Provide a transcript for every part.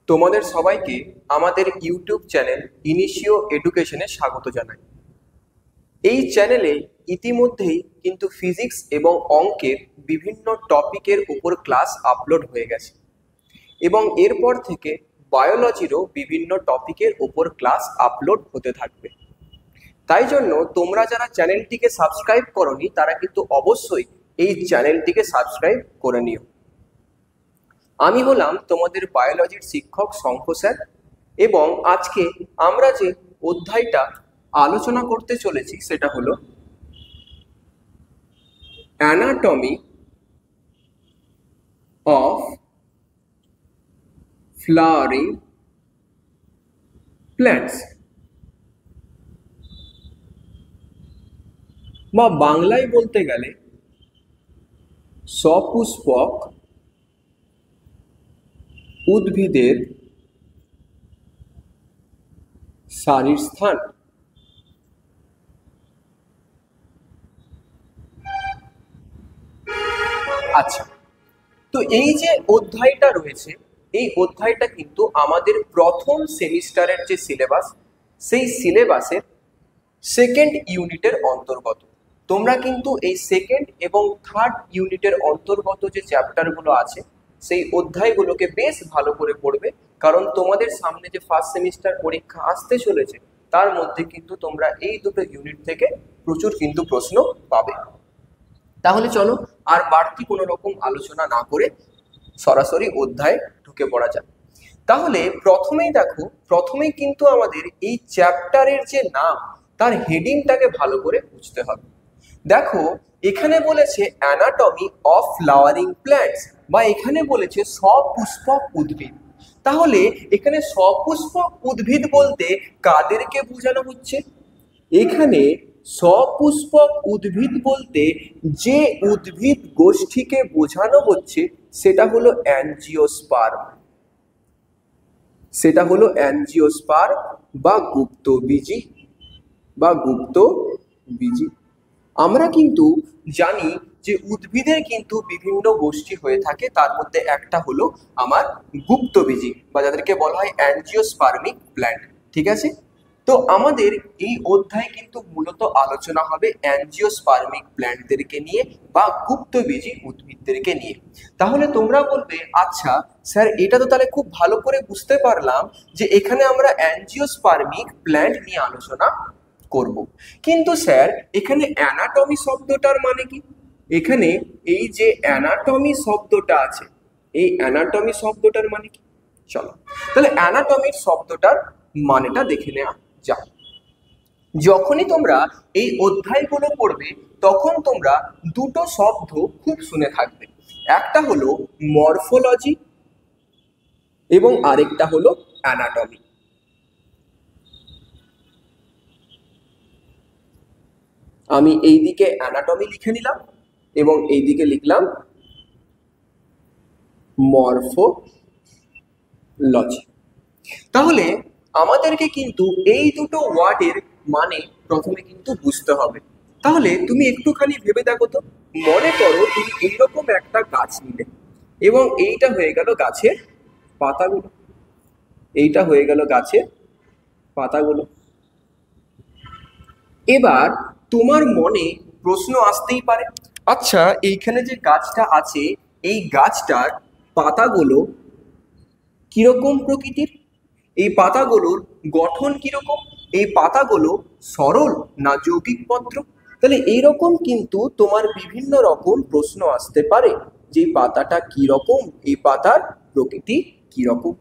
তোমাদের সবাইকে আমাদের ইউটিউব চ্যানেল ইনিশিও এডুকেশনে স্বাগত জানাই। এই চ্যানেলে ইতিমধ্যেই কিন্তু ফিজিক্স এবং অঙ্কের বিভিন্ন টপিকের উপর ক্লাস আপলোড হয়ে গেছে এবং এরপর থেকে বায়োলজিরও বিভিন্ন টপিকের উপর ক্লাস আপলোড হতে থাকবে। তাই জন্য তোমরা যারা চ্যানেলটিকে সাবস্ক্রাইব করোনি তারা কিন্তু অবশ্যই এই চ্যানেলটিকে সাবস্ক্রাইব করে নিও। আমি হলাম তোমাদের বায়োলজির শিক্ষক শঙ্খ স্যার এবং আজকে আমরা যে অধ্যায়টা আলোচনা করতে চলেছি সেটা হলো অ্যানাটমি অফ ফ্লাওয়ারিং প্ল্যান্টস, বা বাংলায় বলতে গেলে সপুষ্পক উদ্ভিদের সারির স্থান। আচ্ছা, তো এই যে অধ্যায়টা রয়েছে এই অধ্যায়টা কিন্তু আমাদের প্রথম সেমিস্টারের যে সিলেবাস সেই সিলেবাসের সেকেন্ড ইউনিটের অন্তর্গত। তোমরা কিন্তু এই সেকেন্ড এবং থার্ড ইউনিটের অন্তর্গত যে চ্যাপ্টারগুলো আছে সেই অধ্যায়গুলোকে বেশ ভালো করে পড়বে, কারণ তোমাদের সামনে যে ফার্স্ট সেমিস্টার পরীক্ষা আসতে চলেছে তার মধ্যে কিন্তু তোমরা এই দুটো ইউনিট থেকে প্রচুর কিন্তু প্রশ্ন পাবে। তাহলে চলো আর বাড়তি কোনো রকম আলোচনা না করে সরাসরি অধ্যায়ে ঢুকে পড়া যাক। তাহলে প্রথমেই কিন্তু আমাদের এই চ্যাপ্টারের যে নাম তার হেডিংটাকে ভালো করে বুঝতে হবে। দেখো, এখানে বলেছে অ্যানাটমি অফ ফ্লাওয়ারিং প্ল্যান্টস, বা এখানে বলেছে সপুষ্পক উদ্ভিদ। তাহলে এখানে সপুষ্পক উদ্ভিদ বলতে কাদেরকে বোঝানো হচ্ছে? এখানে সপুষ্পক উদ্ভিদ বলতে যে উদ্ভিদ গোষ্ঠীকে বোঝানো হচ্ছে সেটা হলো অ্যাঞ্জিওস্পার্ম। বা গুপ্তবীজি। আমরা কিন্তু জানি যে উদ্ভিদের কিন্তু বিভিন্ন গোষ্ঠী হয়ে থাকে, তার মধ্যে একটা হলো আমার গুপ্তবীজি বা যাদেরকে বলা হয় অ্যাঞ্জিওস্পার্মিক প্ল্যান্ট। ঠিক আছে, তো আমাদের এই অধ্যায় কিন্তু মূলত আলোচনা হবে অ্যাঞ্জিওস্পার্মিক প্ল্যান্টদেরকে নিয়ে বা গুপ্তবীজি উদ্ভিদদেরকে নিয়ে। তাহলে তোমরা বলবে, আচ্ছা স্যার, এটা তো তাহলে খুব ভালো করে বুঝতে পারলাম যে এখানে আমরা অ্যাঞ্জিওস্পার্মিক প্ল্যান্ট নিয়ে আলোচনা করব, কিন্তু স্যার এখানে অ্যানাটমি শব্দটার মানে কি? এখানে এই যে অ্যানাটমি শব্দটা আছে এই অ্যানাটমি শব্দটার মানে কি? চলো তাহলে অ্যানাটমির শব্দটার মানেটা দেখে নেওয়া যাক। যখনই তোমরা এই অধ্যায়গুলো পড়বে তখন তোমরা দুটো শব্দ খুব শুনে থাকবে, একটা হলো মরফোলজি এবং আরেকটা হলো অ্যানাটমি। আমি এইদিকে অ্যানাটমি লিখে নিলাম এবং এইদিকে লিখলাম মরফোলজি। তাহলে আমাদেরকে কিন্তু এই দুটো ওয়ার্ডের মানে প্রথমে কিন্তু বুঝতে হবে। তাহলে তুমি একটুখানি ভেবে দেখো তো, মনে করো তুমি এইরকম একটা গাছ নিলে এবং এইটা হয়ে গেল গাছের পাতাগুলো। এবার তোমার মনে প্রশ্ন আসতেই পারে, আচ্ছা এইখানে যে গাছটা আছে এই গাছটার পাতাগুলো কিরকম প্রকৃতির? এই পাতাগুলোর গঠন কিরকম? এই পাতাগুলো সরল না যৌগিক পত্র? তাহলে এইরকম কিন্তু তোমার বিভিন্ন রকম প্রশ্ন আসতে পারে যে পাতাটা কিরকম, এই পাতার প্রকৃতি কিরকম।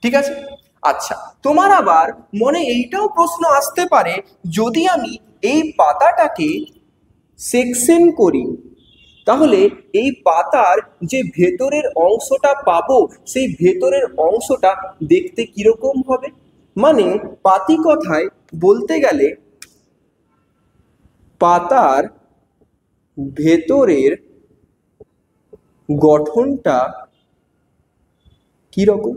ঠিক আছে, আচ্ছা তোমার আবার মনে এইটাও প্রশ্ন আসতে পারে, যদি আমি এই পাতাটাকে সেকশন করি তাহলে এই পাতার যে ভেতরের অংশটা পাবো সেই ভেতরের অংশটা দেখতে কিরকম হবে? মানে পাতি কথায় বলতে গেলে পাতার ভেতরের গঠনটা কিরকম?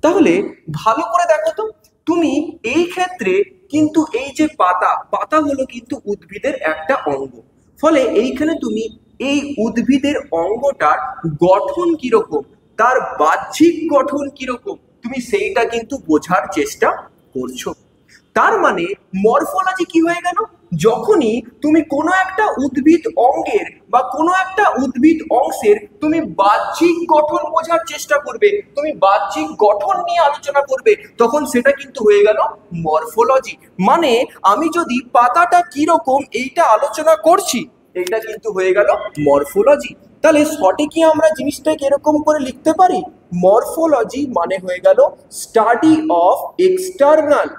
তাহলে ভালো করে দেখো তো, তুমি এই ক্ষেত্রে কিন্তু এই যে পাতা হলো কিন্তু উদ্ভিদের একটা অঙ্গ, ফলে এইখানে তুমি এই উদ্ভিদের অঙ্গটার গঠন কিরকম, তার বাহ্যিক গঠন কিরকম, তুমি সেইটা কিন্তু বোঝার চেষ্টা করছো। তার মানে মরফোলজি কি হয়ে গেল, যখনই তুমি কোনো একটা উদ্ভিদ অঙ্গের বা কোনো একটা উদ্ভিদ অংশের তুমি বাহ্যিক গঠন বোঝার চেষ্টা করবে, তুমি বাহ্যিক গঠন নিয়ে আলোচনা করবে, তখন সেটা কিন্তু হয়ে গেল মরফোলজি। মানে আমি যদি পাতাটা কিরকম এইটা আলোচনা করছি, এইটা কিন্তু হয়ে গেল মরফোলজি। তাহলে সঠিকই আমরা জিনিসটাকে এরকম করে লিখতে পারি, মরফোলজি মানে হয়ে গেল study of external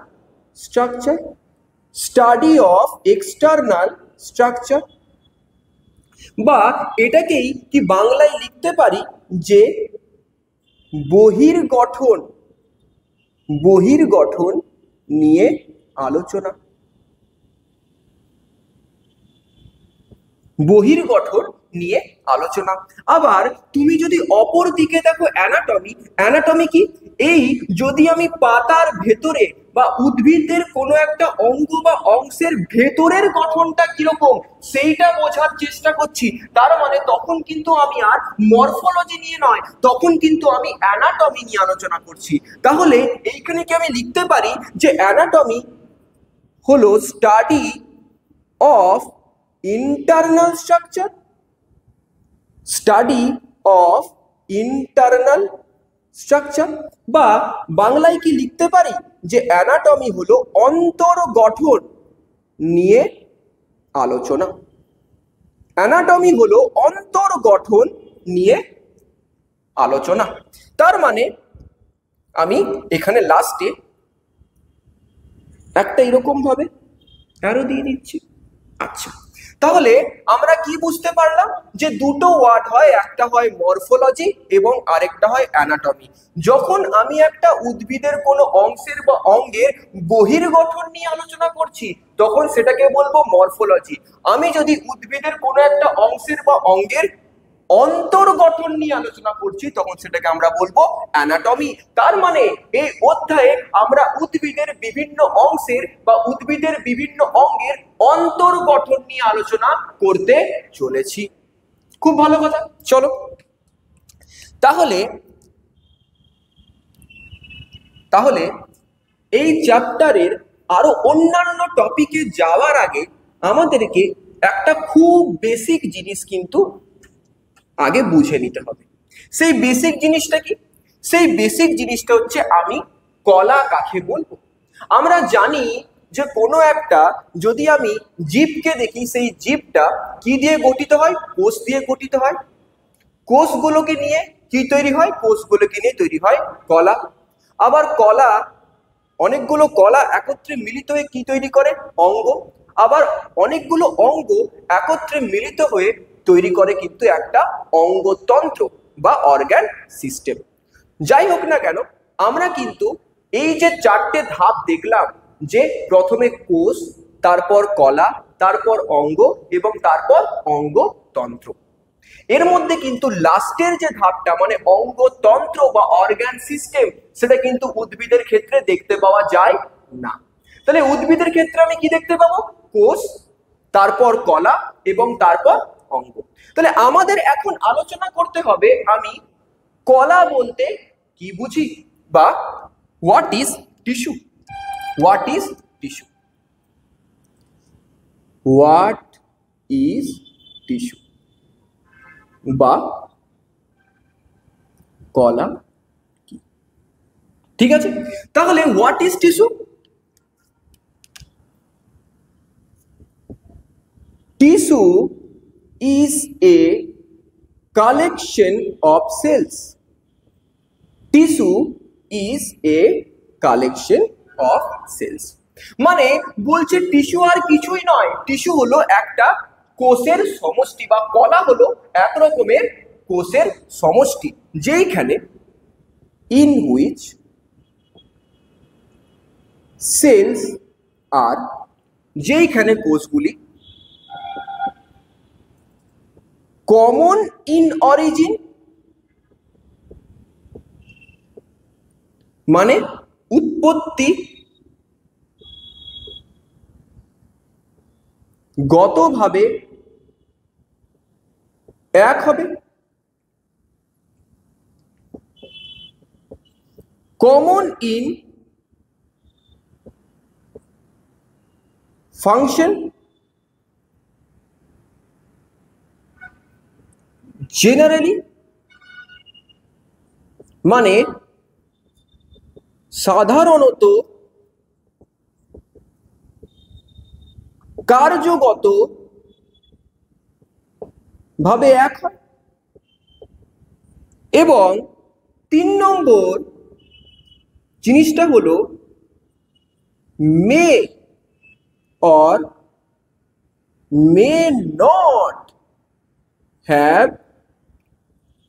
structure, study of external structure. বা এটাকেই কি বাংলায় লিখতে পারি যে বহির্গঠন, বহির্গঠন নিয়ে আলোচনা, বহির্গঠন নিয়ে আলোচনা। আবার তুমি যদি অপর দিকে দেখো অ্যানাটমি, অ্যানাটমি কি, এই যদি আমি পাতার ভেতরে বা উদ্ভিদের কোনো একটা অঙ্গ বা অংশের ভেতরের গঠনটা কিরকম সেইটা বোঝার চেষ্টা করছি, তার মানে তখন কিন্তু আমি আর মরফোলজি নিয়ে নয়, তখন কিন্তু আমি অ্যানাটমি নিয়ে আলোচনা করছি। তাহলে এইখানে কি আমি লিখতে পারি যে অ্যানাটমি হলো study of internal structure, study of internal structure. বা বাংলায় কি লিখতে পারি যে অ্যানাটমি হলো অন্তর্গঠন নিয়ে আলোচনা, অ্যানাটমি হলো অন্তর্গঠন নিয়ে আলোচনা। তার মানে আমি এখানে লাস্টে একটা এরকম ভাবে অ্যারো দিয়ে দিচ্ছি। আচ্ছা, তাহলে আমরা কি বুঝতে পারলাম যে দুটো ওয়ার্ড হয়, একটা হয় মরফোলজি এবং আরেকটা হয় অ্যানাটমি। যখন আমি একটা উদ্ভিদের কোনো অংশের বা অঙ্গের বহির্গঠন নিয়ে আলোচনা করছি তখন সেটাকে বলবো মরফোলজি। আমি যদি উদ্ভিদের কোনো একটা অংশের বা অঙ্গের অন্তর্গঠন নিয়ে আলোচনা করছি তখন সেটাকে আমরা বলবো অ্যানাটমি। তার মানে এই অধ্যায়ে আমরা উদ্ভিদের বিভিন্ন অংশের বা উদ্ভিদের বিভিন্ন অঙ্গের অন্তর্গঠন নিয়ে আলোচনা করতে চলেছি। খুব ভালো কথা। চলো তাহলে তাহলে এই চ্যাপ্টারের আরো অন্যান্য টপিকে যাওয়ার আগে আমাদেরকে একটা খুব বেসিক জিনিস কিন্তু আগে বুঝে নিতে হবে। সেই বেসিক জিনিসটা কি? সেই বেসিক জিনিসটা হচ্ছে আমি কলা কাকে বলবো। আমরা জানি যে কোনো একটা যদি আমি জীবকে দেখি সেই জীবটা কি দিয়ে গঠিত হয়, কোষ দিয়ে গঠিত হয়। কোষগুলোকে নিয়ে কি তৈরি হয়, কোষগুলোকে নিয়ে তৈরি হয় কলা। আবার কলা, অনেকগুলো কলা একত্রে মিলিত হয়ে কি তৈরি করে, অঙ্গ। আবার অনেকগুলো অঙ্গ একত্রে মিলিত হয়ে তৈরি করে কিন্তু একটা অঙ্গতন্ত্র বা অর্গান সিস্টেম। যাই হোক না কেন, আমরা কিন্তু এই যে চারটে ধাপ দেখলাম, যে প্রথমে কোষ, তারপর কলা, তারপর অঙ্গ এবং তারপর অঙ্গতন্ত্র, এর মধ্যে কিন্তু লাস্টের যে ধাপটা মানে অঙ্গতন্ত্র বা অর্গান সিস্টেম, সেটা কিন্তু উদ্ভিদের ক্ষেত্রে দেখতে পাওয়া যায় না। তাহলে উদ্ভিদের ক্ষেত্রে আমি কি দেখতে পাবো, কোষ, তারপর কলা এবং তারপর অঙ্গ। তাহলে আমাদের এখন আলোচনা করতে হবে আমি কলা বলতে কি বুঝি, বা what is tissue, what is tissue, what is tissue বা কলা কি। ঠিক আছে, তাহলে what is tissue? Tissue is a collection of cells, tissue is a collection of cells. মানে বলছে টিস্যু আর কিছুই নয়, টিস্যু হলো একটা কোষের সমষ্টি বা কলা হলো এক রকমের কোষের সমষ্টি, যেইখানে in which cells are, যেইখানে কোষগুলি common in origin, মানে উৎপত্তি গতভাবে এক হবে। কমন ইন ফাংশন, জেনারেলি মানে সাধারণত কার্যগত ভাবে এক হয়। এবং 3 নম্বর জিনিসটা হলো মে or may not have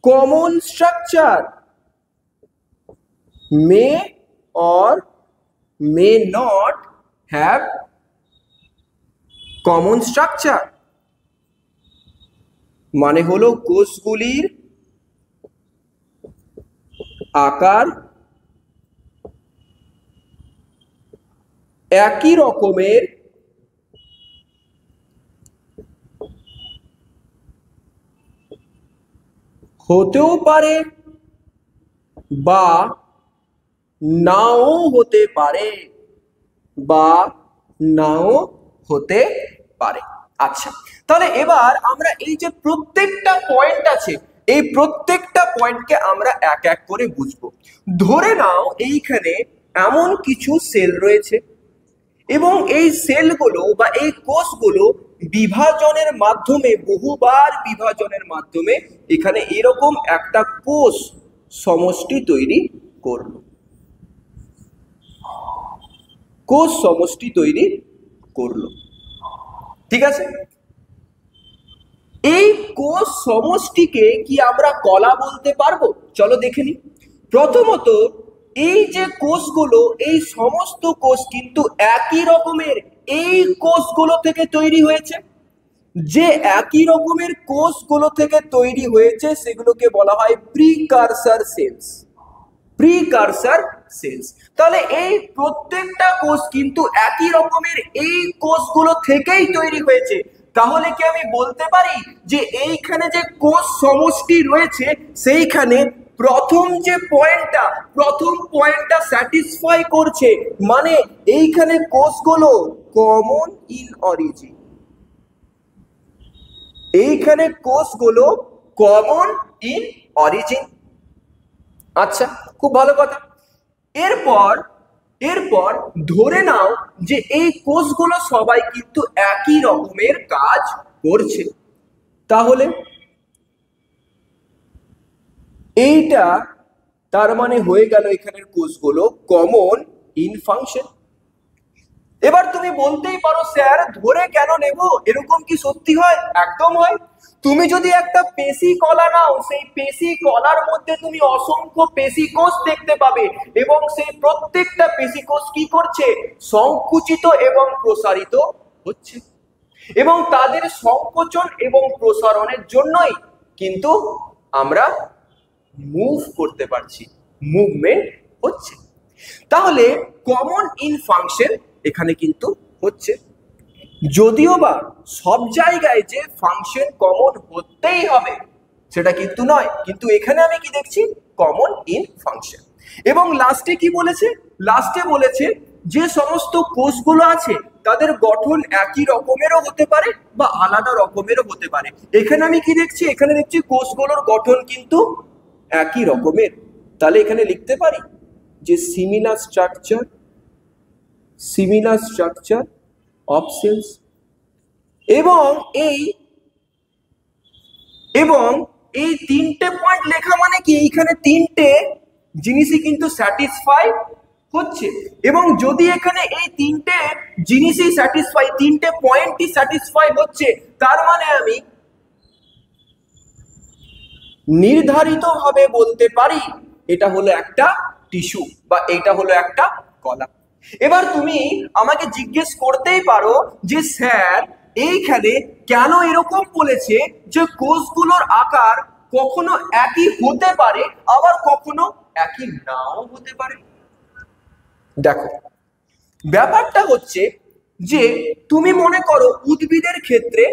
common structure, may or may not have common structure মানে হলো কোষগুলির আকার একই রকমের হতেও পারে বা নাও হতে পারে, বা নাও হতে পারে। আচ্ছা, তাহলে এবার আমরা এই যে প্রত্যেকটা পয়েন্ট আছে, এই প্রত্যেকটা পয়েন্টকে আমরা এক এক করে বুঝবো। ধরে নাও এইখানে এমন কিছু সেল রয়েছে এবং এই সেলগুলো বা এই কোষগুলো বিভাজনের মাধ্যমে, বহুবার বিভাজনের মাধ্যমে এখানে এরকম একটা কোষ সমষ্টি তৈরি করলো, কোষ সমষ্টি তৈরি করলো। ঠিক আছে, এই কোষ সমষ্টিকে কি আমরা কলা বলতে পারবো? চলো দেখে নিই। প্রথমত এই যে কোষগুলো, এই সমস্ত কোষ কিন্তু একই রকমের এই কোষগুলো থেকে তৈরি হয়েছে। যে একই রকমের কোষগুলো থেকে তৈরি হয়েছে সেগুলোকে বলা হয় প্রিকারসার সেলস, প্রিকারসার সেলস। তাহলে এই প্রত্যেকটা কোষ কিন্তু একই রকমের এই কোষগুলো থেকেই তৈরি হয়েছে। তাহলে কি আমি বলতে পারি যে এইখানে যে কোষ সমষ্টি রয়েছে সেইখানে প্রথম যে পয়েন্টটা, প্রথম পয়েন্টটা স্যাটিসফাই করছে, মানে এইখানে কোষগুলো কমন ইন অরিজিন, এইখানে কোষগুলো কমন ইন অরিজিন। আচ্ছা, খুব ভালো কথা। এরপর এরপর ধরে নাও যে এই কোষগুলো সবাই কিন্তু একই রকমের কাজ করছে। তাহলে এইটা তার মানে হয়ে গেল এখানের কোষগুলো কমন ইন ফাংশন। এবার তুমি বলতেই পারো স্যার ধরে কেন নেব, এরকম কি সত্যি হয়? একদম হয়। তুমি যদি একটা পেশি কলা নাও, সেই পেশি কলার মধ্যে তুমি অসংখ্য পেশি কোষ দেখতে পাবে এবং সেই প্রত্যেকটা পেশি কোষ কি করছে? সংকুচিত এবং প্রসারিত হচ্ছে, এবং তাদের সংকোচন এবং প্রসারণের জন্যই কিন্তু আমরা মুভ করতে পারছি, মুভমেন্ট হচ্ছে। তাহলে কমন ইন ফাংশন এখানে কিন্তু হচ্ছে, যদিও বা সব জায়গায় যে ফাংশন কমন হতেই হবে সেটা কিন্তু নয়, কিন্তু এখানে আমি কি দেখছি? Common in function. এবং লাস্টে কি বলেছে? লাস্টে বলেছে যে সমস্ত কোষগুলো আছে তাদের গঠন একই রকমেরও হতে পারে বা আলাদা রকমেরও হতে পারে। এখানে আমি কি দেখছি? এখানে দেখছি কোষগুলোর গঠন কিন্তু একই রকমের। তাহলে এখানে লিখতে পারি যে সিমিলার স্ট্রাকচার অফ সেলস। এবং এই তিনটে পয়েন্ট লেখা মানে কি এইখানে তিনটে জিনিসই কিন্তু স্যাটিসফাই হচ্ছে। এবং যদি এখানে এই তিনটে জিনিসই স্যাটিসফাই, তিনটে পয়েন্টই স্যাটিসফাই হচ্ছে, তার মানে আমি নির্ধারিতভাবে বলতে পারি এটা হলো একটা টিস্যু বা এটা হলো একটা কলা। এবার তুমি আমাকে জিজ্ঞেস করতেই পারো যে স্যার এইখানে কেন এরকম বলেছে যে কোষগুলোর আকার কখনো একই হতে পারে আবার কখনো একই নাও হতে পারে। দেখো ব্যাপারটা হচ্ছে যে তুমি মনে করো উদ্ভিদের ক্ষেত্রে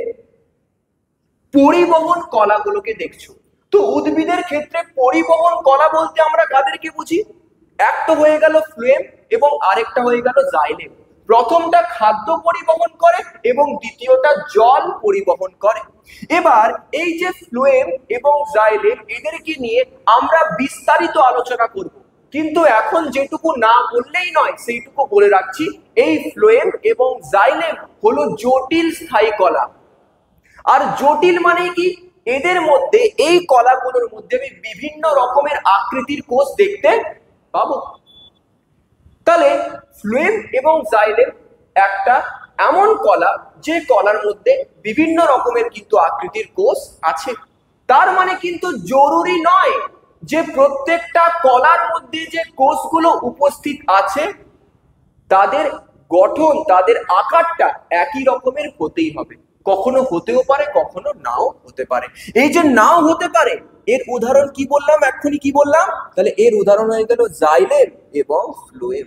পরিবহন কলাগুলোকে দেখছো। তো উদ্ভিদের ক্ষেত্রে পরিবহন কলা বলতে আমরা কাদেরকে বুঝি? একটা হয়ে গেল ফ্লোয়েম এবং আরেকটা হয়ে গেল জাইলেম। প্রথমটা খাদ্য পরিবহন করে এবং দ্বিতীয়টা জল পরিবহন করে। এবার এই যে ফ্লোয়েম এবং জাইলেম, এদেরকে নিয়ে আমরা বিস্তারিত আলোচনা করব, কিন্তু এখন যেটুকু না বললেই নয় সেইটুকু বলে রাখছি, এই ফ্লোয়েম এবং জাইলেম হলো জটিল স্থায়ী কলা। আর জটিল মানে কি? এদের মধ্যে, এই কলাগুলোর মধ্যে আমি বিভিন্ন রকমের আকৃতির কোষ দেখতে পাবো। তাহলে ফ্লোয়েম এবং জাইলেম একটা এমন কলা যে কলার মধ্যে বিভিন্ন রকমের কিন্তু আকৃতির কোষ আছে। তার মানে কিন্তু জরুরি নয় যে প্রত্যেকটা কলার মধ্যে যে কোষগুলো উপস্থিত আছে তাদের গঠন, তাদের আকারটা একই রকমের হতেই হবে। কখনো হতেও পারে, কখনো নাও হতে পারে। এই যে নাও হতে পারে, এর উদাহরণ কি বললাম, এক্ষুনি কি বললাম? তাহলে এর উদাহরণ হয়ে গেল জাইলেম এবং ফ্লোয়েম।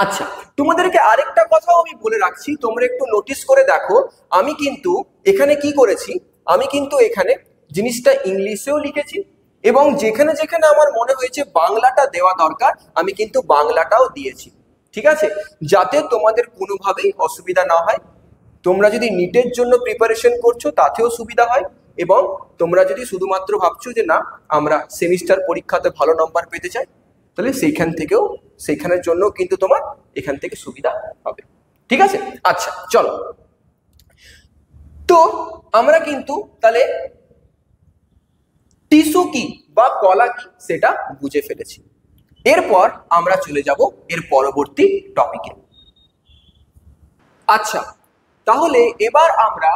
আচ্ছা, তোমাদেরকে আরেকটা কথাও আমি বলে রাখছি, তোমরা একটু নোটিস করে দেখো। আমি কিন্তু এখানে কি করেছি, আমি কিন্তু এখানে জিনিসটা ইংলিশেও লিখেছি এবং যেখানে যেখানে আমার মনে হয়েছে বাংলাটা দেওয়া দরকার আমি কিন্তু বাংলাটাও দিয়েছি। ঠিক আছে, যাতে তোমাদের কোনোভাবেই অসুবিধা না হয়। তোমরা যদি নিটের জন্য প্রিপারেশন করছো তাতেও সুবিধা হয়, এবং তোমরা যদি শুধুমাত্র ভাবছো যে না আমরা সেমিস্টার পরীক্ষাতে ভালো নম্বর পেতে চাই, তাহলে সেইখান থেকেও, সেইখানের জন্য কিন্তু তোমার এখান থেকে সুবিধা হবে। ঠিক আছে, আচ্ছা চলো। তো আমরা কিন্তু তাহলে টিস্যু কি বা কলা কি সেটা বুঝে ফেলেছি। এরপর আমরা চলে যাব এর পরবর্তী টপিকে। আচ্ছা, তাহলে এবার আমরা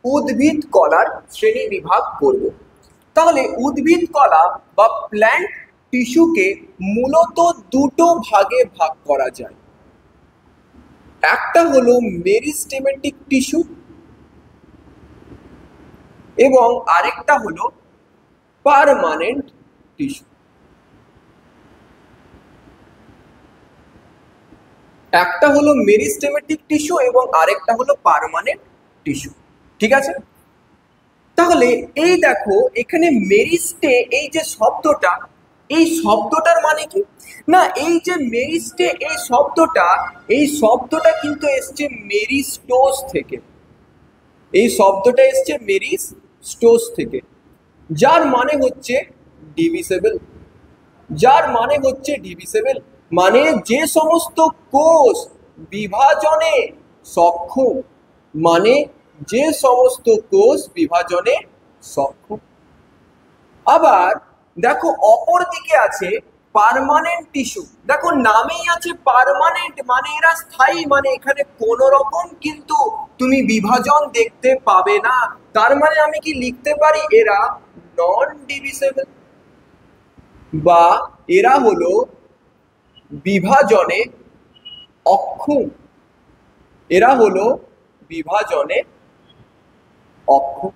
উদ্ভিদ কলার শ্রেণী বিভাগ করব। তাহলে উদ্ভিদ কলা বা প্ল্যান্ট টিস্যুকে মূলত দুটো ভাগে ভাগ করা যায়। একটা হলো মেরিস্টেমেটিক টিস্যু এবং আরেকটা হলো পার্মানেন্ট টিস্যু। একটা হলো মেরিস্টেমেটিক টিস্যু এবং আরেকটা হলো পার্মানেন্ট টিস্যু। ঠিক আছে, তাহলে এই দেখো এখানে মেরিস্টে, এই যে শব্দটা, এই শব্দটার মানে কি না, এই যে মেরিস্টে এই শব্দটা কিন্তু এসছে মেরিস্টোস থেকে। এই শব্দটা এসছে মেরিস্টোস থেকে, যার মানে হচ্ছে ডিভিসেবল। যার মানে হচ্ছে ডিভিসেবল মানে যে সমস্ত কোষ বিভাজনে সক্ষম, মানে যে সমস্ত কোষ বিভাজনে সক্ষম। আবার দেখো অপর দিকে আছে পার্মানেন্ট টিস্যু। দেখো নামেই আছে পার্মানেন্ট মানে এরা স্থায়ী, মানে এখানে কোন রকম কিন্তু তুমি বিভাজন দেখতে পাবে না। তার মানে আমি কি লিখতে পারি, এরা নন ডিভিসেবল বা এরা হলো বিভাজনে অক্ষম। এরা হলো বিভাজনে অক্ষম।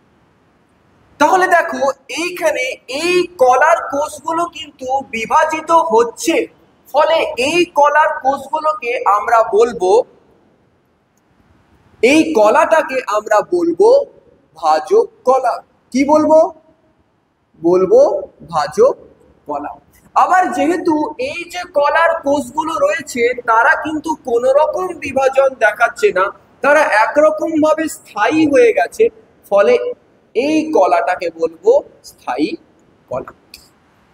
তাহলে দেখো এইখানে এই কলার কোষগুলো কিন্তু বিভাজিত হচ্ছে, ফলে এই কলার কোষগুলোকে আমরা বলবো, এই কলাটাকে আমরা বলবো ভাজক কলা। কি বলবো? বলবো ভাজক কলা। আবার যেহেতু এই যে কলার কোষগুলো রয়েছে তারা কিন্তু কোন রকম বিভাজন দেখাচ্ছে না, তারা একরকম ভাবে স্থায়ী হয়ে গেছে, ফলে এই কলাটাকে বলবো স্থায়ী কলা।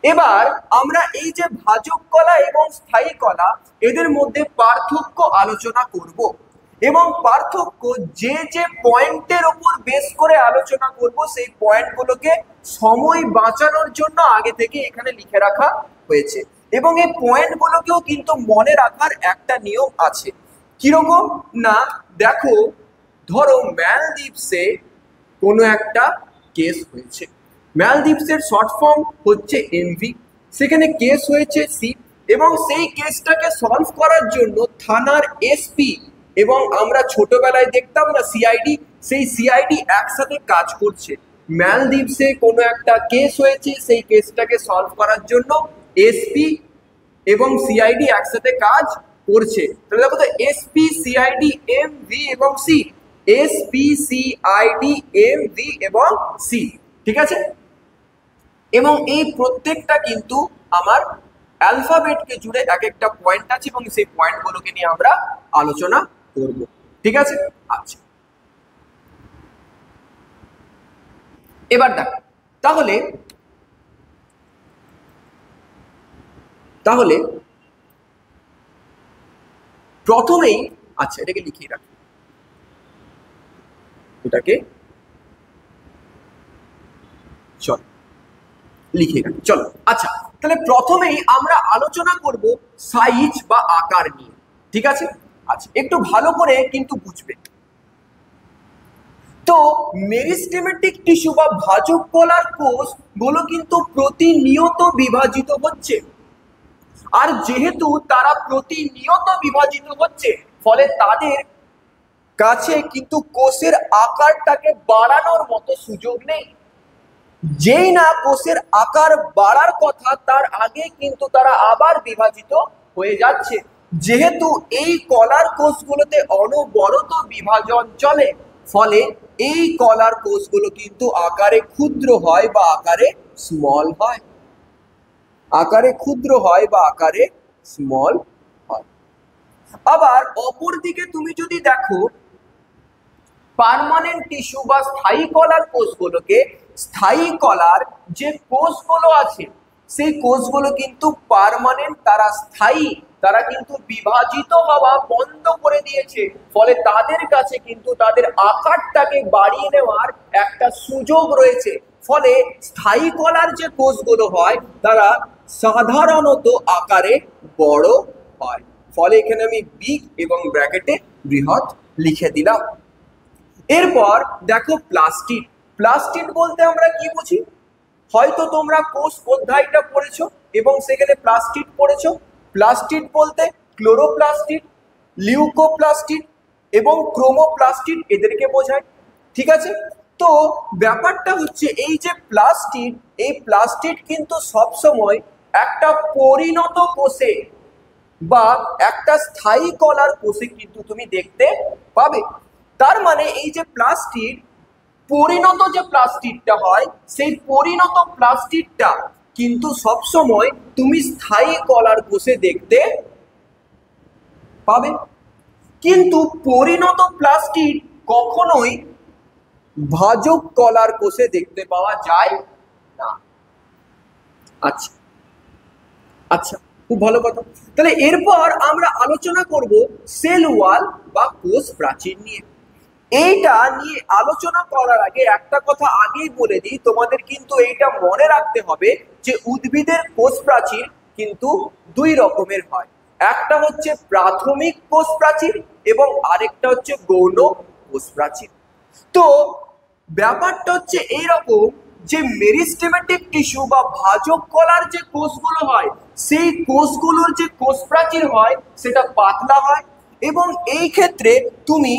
এবার আমরা এই যে ভাজক কলা এবং স্থায়ী কলা এদের মধ্যে পার্থক্য আলোচনা করব, এবং পার্থক্য যে যে পয়েন্টের উপর বেস করে আলোচনা করব সেই পয়েন্টগুলোকে সময় বাঁচানোর জন্য আগে থেকে এখানে লিখে রাখা হয়েছে, এবং এই পয়েন্টগুলোকেও কিন্তু মনে রাখার একটা নিয়ম আছে। কিরকম না, দেখো ধরো ম্যালদ্বীপসে কোনো একটা কেস হয়েছে, ম্যালদ্বীপসের শর্ট ফর্ম হচ্ছে এমভি, সেখানে কেস হয়েছে সি, এবং সেই কেসটাকে সলভ করার জন্য থানার এসপি এবং আমরা ছোটবেলায় দেখতাম না সিআইডি, সেই সিআইডি একসাথে কাজ করছে। ম্যালদ্বীপসে কোনো একটা কেস হয়েছে, সেই কেসটাকে সলভ করার জন্য এসপি এবং সিআইডি একসাথে কাজ করছে। তাহলে দেখো তো এসপি, সিআইডি, এমভি এবং C, S P C I D M V এবং সি, ঠিক আছে। এবং এই প্রত্যেকটা কিন্তু আমার অ্যালফাবেটকে জুড়ে এক একটা পয়েন্ট আছে এবং সেই পয়েন্টগুলোকে নিয়ে আমরা আলোচনা করব, ঠিক আছে। আচ্ছা, এবার দেখ, তাহলে তাহলে প্রথমেই, আচ্ছা এটাকে লিখিয়ে রাখি, এটাকে চল লিখে রাখি, চলো। আচ্ছা, তাহলে প্রথমেই আমরা আলোচনা করব সাইজ বা আকার নিয়ে, ঠিক আছে। আচ্ছা, একটু ভালো করে কিন্তু বুঝবে। তো মেরিস্টেমেটিক টিস্যু বা ভাজক কলার কোষ গুলো কিন্তু প্রতিনিয়ত বিভাজিত হচ্ছে, আর যেহেতু তারা প্রতিনিয়ত বিভাজিত হচ্ছে, ফলে তাদের কাছে কিন্তু কোষের আকারটাকে বাড়ানোর মতো সুযোগ নেই। যেই না কোষের আকার বাড়ার কথা, তার আগে কিন্তু তারা আবার বিভাজিত হয়ে যাচ্ছে। যেহেতু এই কলার কোষগুলোতে অনবরত বিভাজন চলে, ফলে এই কলার কোষগুলো কিন্তু আকারে ক্ষুদ্র হয় বা আকারে স্মল হয়, আকারে ক্ষুদ্র হয় বা আকারে স্মল হয়। আবার অপরদিকে তুমি যদি দেখো পার্মানেন্ট টিস্যু বা স্থায়ী কলার কোষগুলোকে, স্থায়ী কলার যে কোষগুলো আছে সেই কোষগুলো কিন্তু পার্মানেন্ট, তারা স্থায়ী, তারা কিন্তু বিভাজিত হওয়া বন্ধ করে দিয়েছে, ফলে তাদের কাছে কিন্তু তাদের আকারটাকে বাড়িয়ে নেওয়ার একটা সুযোগ রয়েছে। ফলে স্থায়ী কলার যে কোষগুলো হয় তারা সাধারণত আকারে বড় হয়। ফলে এখানে আমি বিগ এবং ব্র্যাকেটে বৃহৎ লিখে দিলাম। এরপর দেখো প্লাস্টিড। প্লাস্টিড বলতে আমরা কি বুঝি? হয়তো তোমরা কোষ অধ্যায়টা পড়েছো এবং সেখানে প্লাস্টিড পড়েছো। প্লাস্টিড বলতে ক্লোরোপ্লাস্টিড, লিউকোপ্লাস্টিড এবং ক্রোমোপ্লাস্টিড, এদেরকে বোঝায়, ঠিক আছে। তো ব্যাপারটা হচ্ছে এই যে প্লাস্টিড, এই প্লাস্টিড কিন্তু সবসময় একটা পরিণত কোষে বা একটা স্থায়ী কলার কোষে কিন্তু তুমি দেখতে পাবে। তার মানে এই যে প্লাস্টিড, পরিণত যে প্লাস্টিডটা হয়, সেই পরিণত প্লাস্টিডটা কিন্তু সবসময় তুমি স্থায়ী কলার কোষে দেখতে পাবে। কিন্তু পরিণত প্লাস্টিড কখনোই ভাজক কলার কোষে দেখতে পাওয়া যায় না। আচ্ছা আচ্ছা, খুব ভালো কথা। তাহলে এরপর আমরা আলোচনা করব সেল ওয়াল বা কোষ প্রাচীর নিয়ে। এইটা নিয়ে আলোচনা করার আগে একটা কথা আগেই বলে দিই, তোমাদের কিন্তু এইটা মনে রাখতে হবে যে উদ্ভিদের কোষ প্রাচীর কিন্তু দুই রকমের হয়। একটা হচ্ছে প্রাথমিক কোষ প্রাচীর এবং আরেকটা হচ্ছে গৌণ কোষ প্রাচীর। তো ব্যাপারটা হচ্ছে এইরকম যে মেরিস্টেমেটিক টিস্যু বা ভাজক কলার যে কোষগুলো হয়, সেই কোষগুলোর যে কোষ প্রাচীর হয় সেটা পাতলা হয় এবং এই ক্ষেত্রে তুমি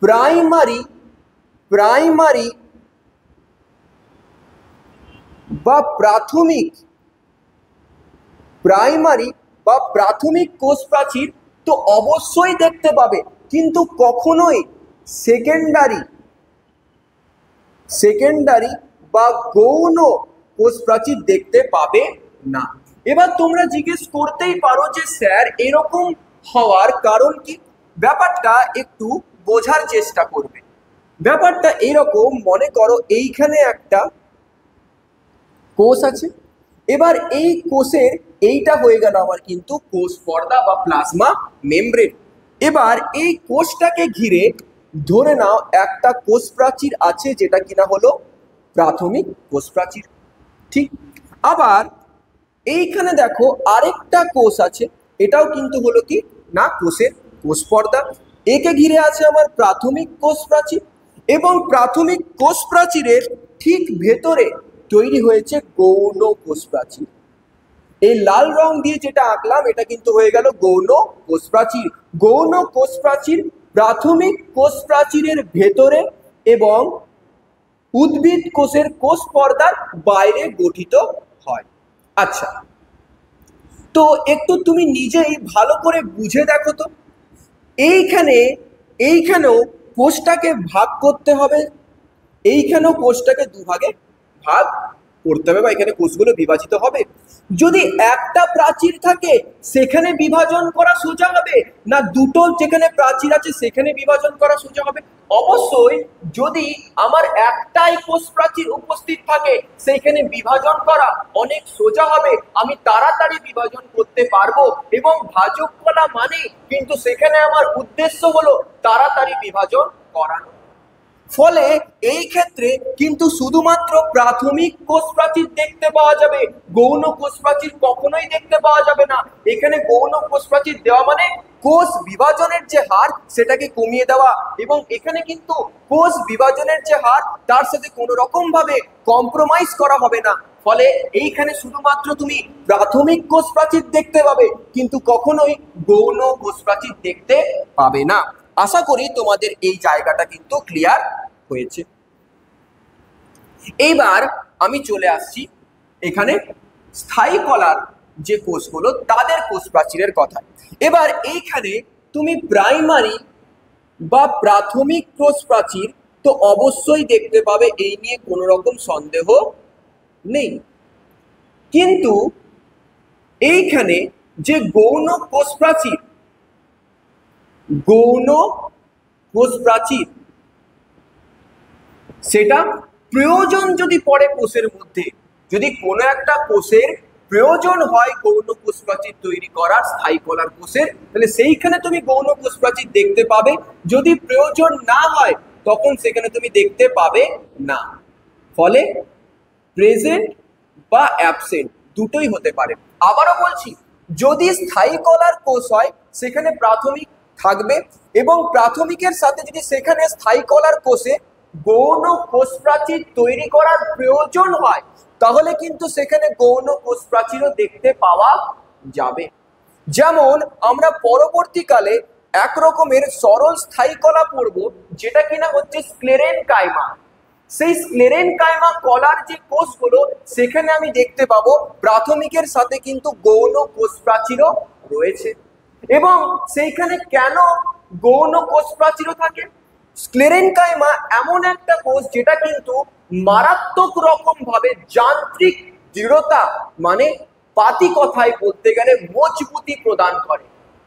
প্রাইমারি বা প্রাথমিক কোষ প্রাচীর তো অবশ্যই দেখতে পাবে, কিন্তু কখনোই সেকেন্ডারি বা গৌণ কোষ প্রাচীর দেখতে পাবে না। এবার তোমরা জিজ্ঞেস করতেই পারো যে স্যার এরকম হওয়ার কারণ কি? ব্যাপারটা একটু বোঝার চেষ্টা করবে। ব্যাপারটা এরকম, মনে করো এইখানে একটা কোষ আছে, এবার এই কোষের এইটা হয়ে গেল আমার কিন্তু কোষ পর্দা বা প্লাজমা মেমব্রেন। এবার এই কোষটাকে ঘিরে ধরে নাও একটা কোষ প্রাচীর আছে, যেটা কিনা হলো প্রাথমিক কোষ প্রাচীর, ঠিক। আবার এইখানে দেখো আরেকটা কোষ আছে, এটাও কিন্তু হলো কি না কোষের কোষ পর্দা, একে ঘিরে আছে আমার প্রাথমিক কোষ প্রাচীর এবং প্রাথমিক কোষ প্রাচীরের ঠিক ভেতরে তৈরি হয়েছে গৌণ কোষ প্রাচীর। এই লাল রং দিয়ে যেটা আঁকলাম এটা কিন্তু হয়ে গেল গৌণ কোষ প্রাচীর। গৌণ কোষ প্রাচীর প্রাথমিক কোষ প্রাচীরের ভেতরে এবং উদ্ভিদ কোষের কোষ পর্দার বাইরে গঠিত হয়। আচ্ছা, তো একটু তুমি নিজেই ভালো করে বুঝে দেখো তো, এইখানেও কোষটাকে ভাগ করতে হবে, এইখানেও কোষটাকে দুভাগে ভাগ করতে হবে বা এখানে কোষগুলো বিভাজিত হবে। যদি একটা প্রাচীর থাকে সেখানে বিভাজন করা সোজা হবে, না দুটো যেখানে প্রাচীর আছে সেখানে বিভাজন করা সোজা হবে? অবশ্যই যদি আমার একটাই কোষ প্রাচীর উপস্থিত থাকে সেইখানে বিভাজন করা অনেক সোজা হবে, আমি তাড়াতাড়ি বিভাজন করতে পারবো। এবং ভাজক কলা মানে কিন্তু সেখানে আমার উদ্দেশ্য হলো তাড়াতাড়ি বিভাজন করানো। ফলে এই ক্ষেত্রে কিন্তু শুধুমাত্র প্রাথমিক কোষ প্রাচীর দেখতে পাওয়া যাবে, গৌণ কোষ প্রাচীর কখনোই দেখতে পাওয়া যাবে না। এখানে গৌণ কোষ প্রাচীর দেওয়া মানে কোষ বিভাজনের যে হার সেটাকে কমিয়ে দেওয়া, এবং এখানে কিন্তু কোষ বিভাজনের যে হার তার সাথে কোনো রকম ভাবে কম্প্রোমাইজ করা হবে না। ফলে এইখানে শুধুমাত্র তুমি প্রাথমিক কোষ প্রাচীর দেখতে পাবে, কিন্তু কখনোই গৌণ কোষ প্রাচীর দেখতে পাবে না। আশা করি তোমাদের এই জায়গাটা কিন্তু ক্লিয়ার হয়েছে। এইবার আমি চলে আসছি এখানে স্থায়ী কলার যে কোষগুলো তাদের কোষ প্রাচীরের কথা। এবার এইখানে তুমি প্রাইমারি বা প্রাথমিক কোষ প্রাচীর তো অবশ্যই দেখতে পাবে, এই নিয়ে কোনো রকম সন্দেহ নেই। কিন্তু এইখানে যে গৌণ কোষ প্রাচীর, গৌণ কোষ প্রাচীর সেটা প্রয়োজন যদি পড়ে কোষের মধ্যে, যদি কোনো একটা কোষের প্রয়োজন হয় গৌণ কোষ প্রাচীর তৈরি করার স্থায়ী কলার কোষের, তাহলে সেইখানে তুমি গৌণ কোষ প্রাচীর দেখতে পাবে। যদি প্রয়োজন না হয় তখন সেখানে তুমি দেখতে পাবে না। ফলে প্রেজেন্ট বা অ্যাবসেন্ট দুটোই হতে পারে। আবারও বলছি, যদি স্থায়ী কলার কোষ হয় সেখানে প্রাথমিক থাকবে, এবং প্রাথমিকের সাথে যদি সেখানে স্থায়ী কলার কোষে গৌণ কোষ প্রাচীর তৈরি করার প্রয়োজন হয় তাহলে কিন্তু সেখানে গৌণ কোষ প্রাচীরও দেখতে পাওয়া যাবে। যেমন আমরা পরবর্তীকালে এক রকমের সরল স্থায়ী কলা পড়ব যেটা কিনা হচ্ছে স্ক্লেরেনকাইমা। সেই স্ক্লেরেনকাইমা কলার যে কোষগুলো সেখানে আমি দেখতে পাবো প্রাথমিকের সাথে কিন্তু গৌণ কোষ প্রাচীরও রয়েছে। এবং সেইখানে কেন গৌণ কোষ প্রাচীরও থাকে? স্ক্লেরেনকাইমা এমন একটা কোষ যেটা কিন্তু মারাত্মক রকম ভাবে যান্ত্রিক দৃঢ়তা মানে পাতি কথায় বলতে গেলে মজবুতি প্রদান করে।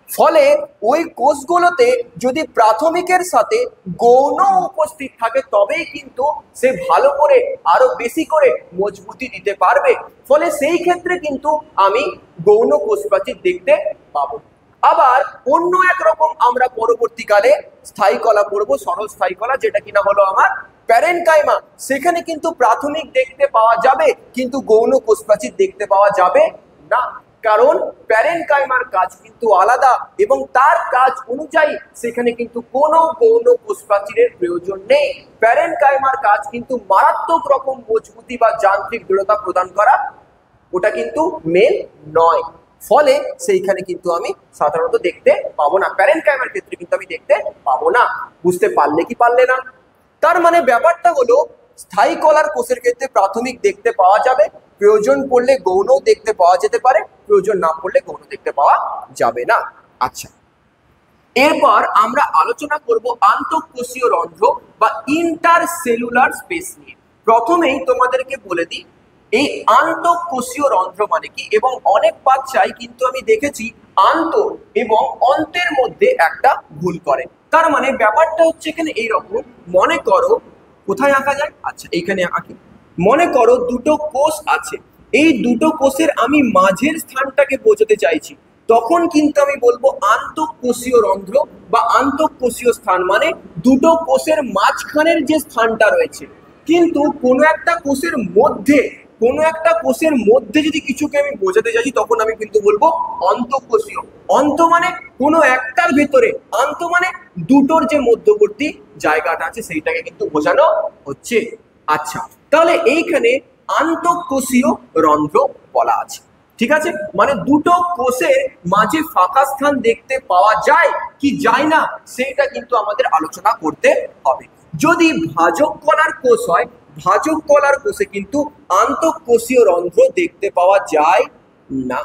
ফলে ওই কোষগুলোতে যদি প্রাথমিকের সাথে গৌণ উপস্থিত থাকে তবেই কিন্তু সে ভালো করে আরো বেশি করে মজবুতি দিতে পারবে। ফলে সেই ক্ষেত্রে কিন্তু আমি গৌণ কোষ প্রাচীর দেখতে পাবো। আবার অন্য একরকম আমরা পরবর্তীকালে স্থায়ী কলা পড়বো, সরল স্থায়ী কলা, যেটা কিনা হলো আমার প্যারেনকাইমা। সেখানে কিন্তু প্রাথমিক দেখতে পাওয়া যাবে কিন্তু গৌণ কোষ প্রাচীর দেখতে পাওয়া যাবে না, কারণ প্যারেনকাইমার কাজ কিন্তু আলাদা এবং তার কাজ অনুযায়ী সেখানে কিন্তু কোনো গৌণ কোষ প্রাচীরের প্রয়োজন নেই। প্যারেনকাইমার কাজ কিন্তু মারাত্মক রকম মজবুতি বা যান্ত্রিক দৃঢ়তা প্রদান করা, ওটা কিন্তু মেন নয়। ফলে সেইখানে কিন্তু আমি সাধারণত দেখতে পাবো না, প্যারেনকাইমার ক্ষেত্রে কিন্তু আমি দেখতে পাবো না। বুঝতে পারলে কি পারলে না? তার মানে ব্যাপারটা হলো স্থায়ী কলার কোষের ক্ষেত্রে প্রাথমিক দেখতে পাওয়া যাবে, প্রয়োজন পড়লে গৌণও দেখতে পাওয়া যেতে পারে, প্রয়োজন না পড়লে গৌণ দেখতে পাওয়া যাবে না। আচ্ছা, এরপর আমরা আলোচনা করব আন্তঃকোষীয় রন্ধ্র বা ইন্টারসেলুলার স্পেস নিয়ে। প্রথমেই তোমাদেরকে বলে দিই এই আন্তঃকোষীয় রন্ধ্র মানে কি, এবং অনেক বাচ্চাই কিন্তু আমি দেখেছি আন্ত এবং অন্তের মধ্যে একটা ভুল করে। তার মানে ব্যাপারটা হচ্ছে এখানে এইরকম, মনে করো কোথায় আঁকা যায়, আচ্ছা এইখানে আঁকি। মনে করো দুটো কোষ আছে, এই দুটো কোষের আমি মাঝের স্থানটাকে বোঝাতে চাইছি, তখন কিন্তু আমি বলবো আন্তঃকোষীয় রন্ধ্র বা আন্তঃকোষীয় স্থান, মানে দুটো কোষের মাঝখানের যে স্থানটা রয়েছে। কিন্তু কোনো একটা কোষের মধ্যে, কোনো একটা কোষের মধ্যে যদি কিছুকে আমি বোঝাতে চাইছি তখন আমি কিন্তু বলবো অন্তঃকোষীয়। অন্ত মানে কোনো একটার ভেতরে, আন্ত মানে দুটোর যে মধ্যবর্তী জায়গাটা আছে সেইটাকে কিন্তু বোঝানো হচ্ছে। আচ্ছা, তাহলে এইখানে আন্তঃকোষীয় রন্ধ্র বলা আছে, ঠিক আছে? মানে দুটো কোষের মাঝে ফাঁকা স্থান দেখতে পাওয়া যায় কি যায় না সেইটা কিন্তু আমাদের আলোচনা করতে হবে। যদি ভাজক কলার কোষ হয়, ভাজক কলার কোষে কিন্তু আন্তঃকোষীয় রন্ধ্র দেখতে পাওয়া যায় না।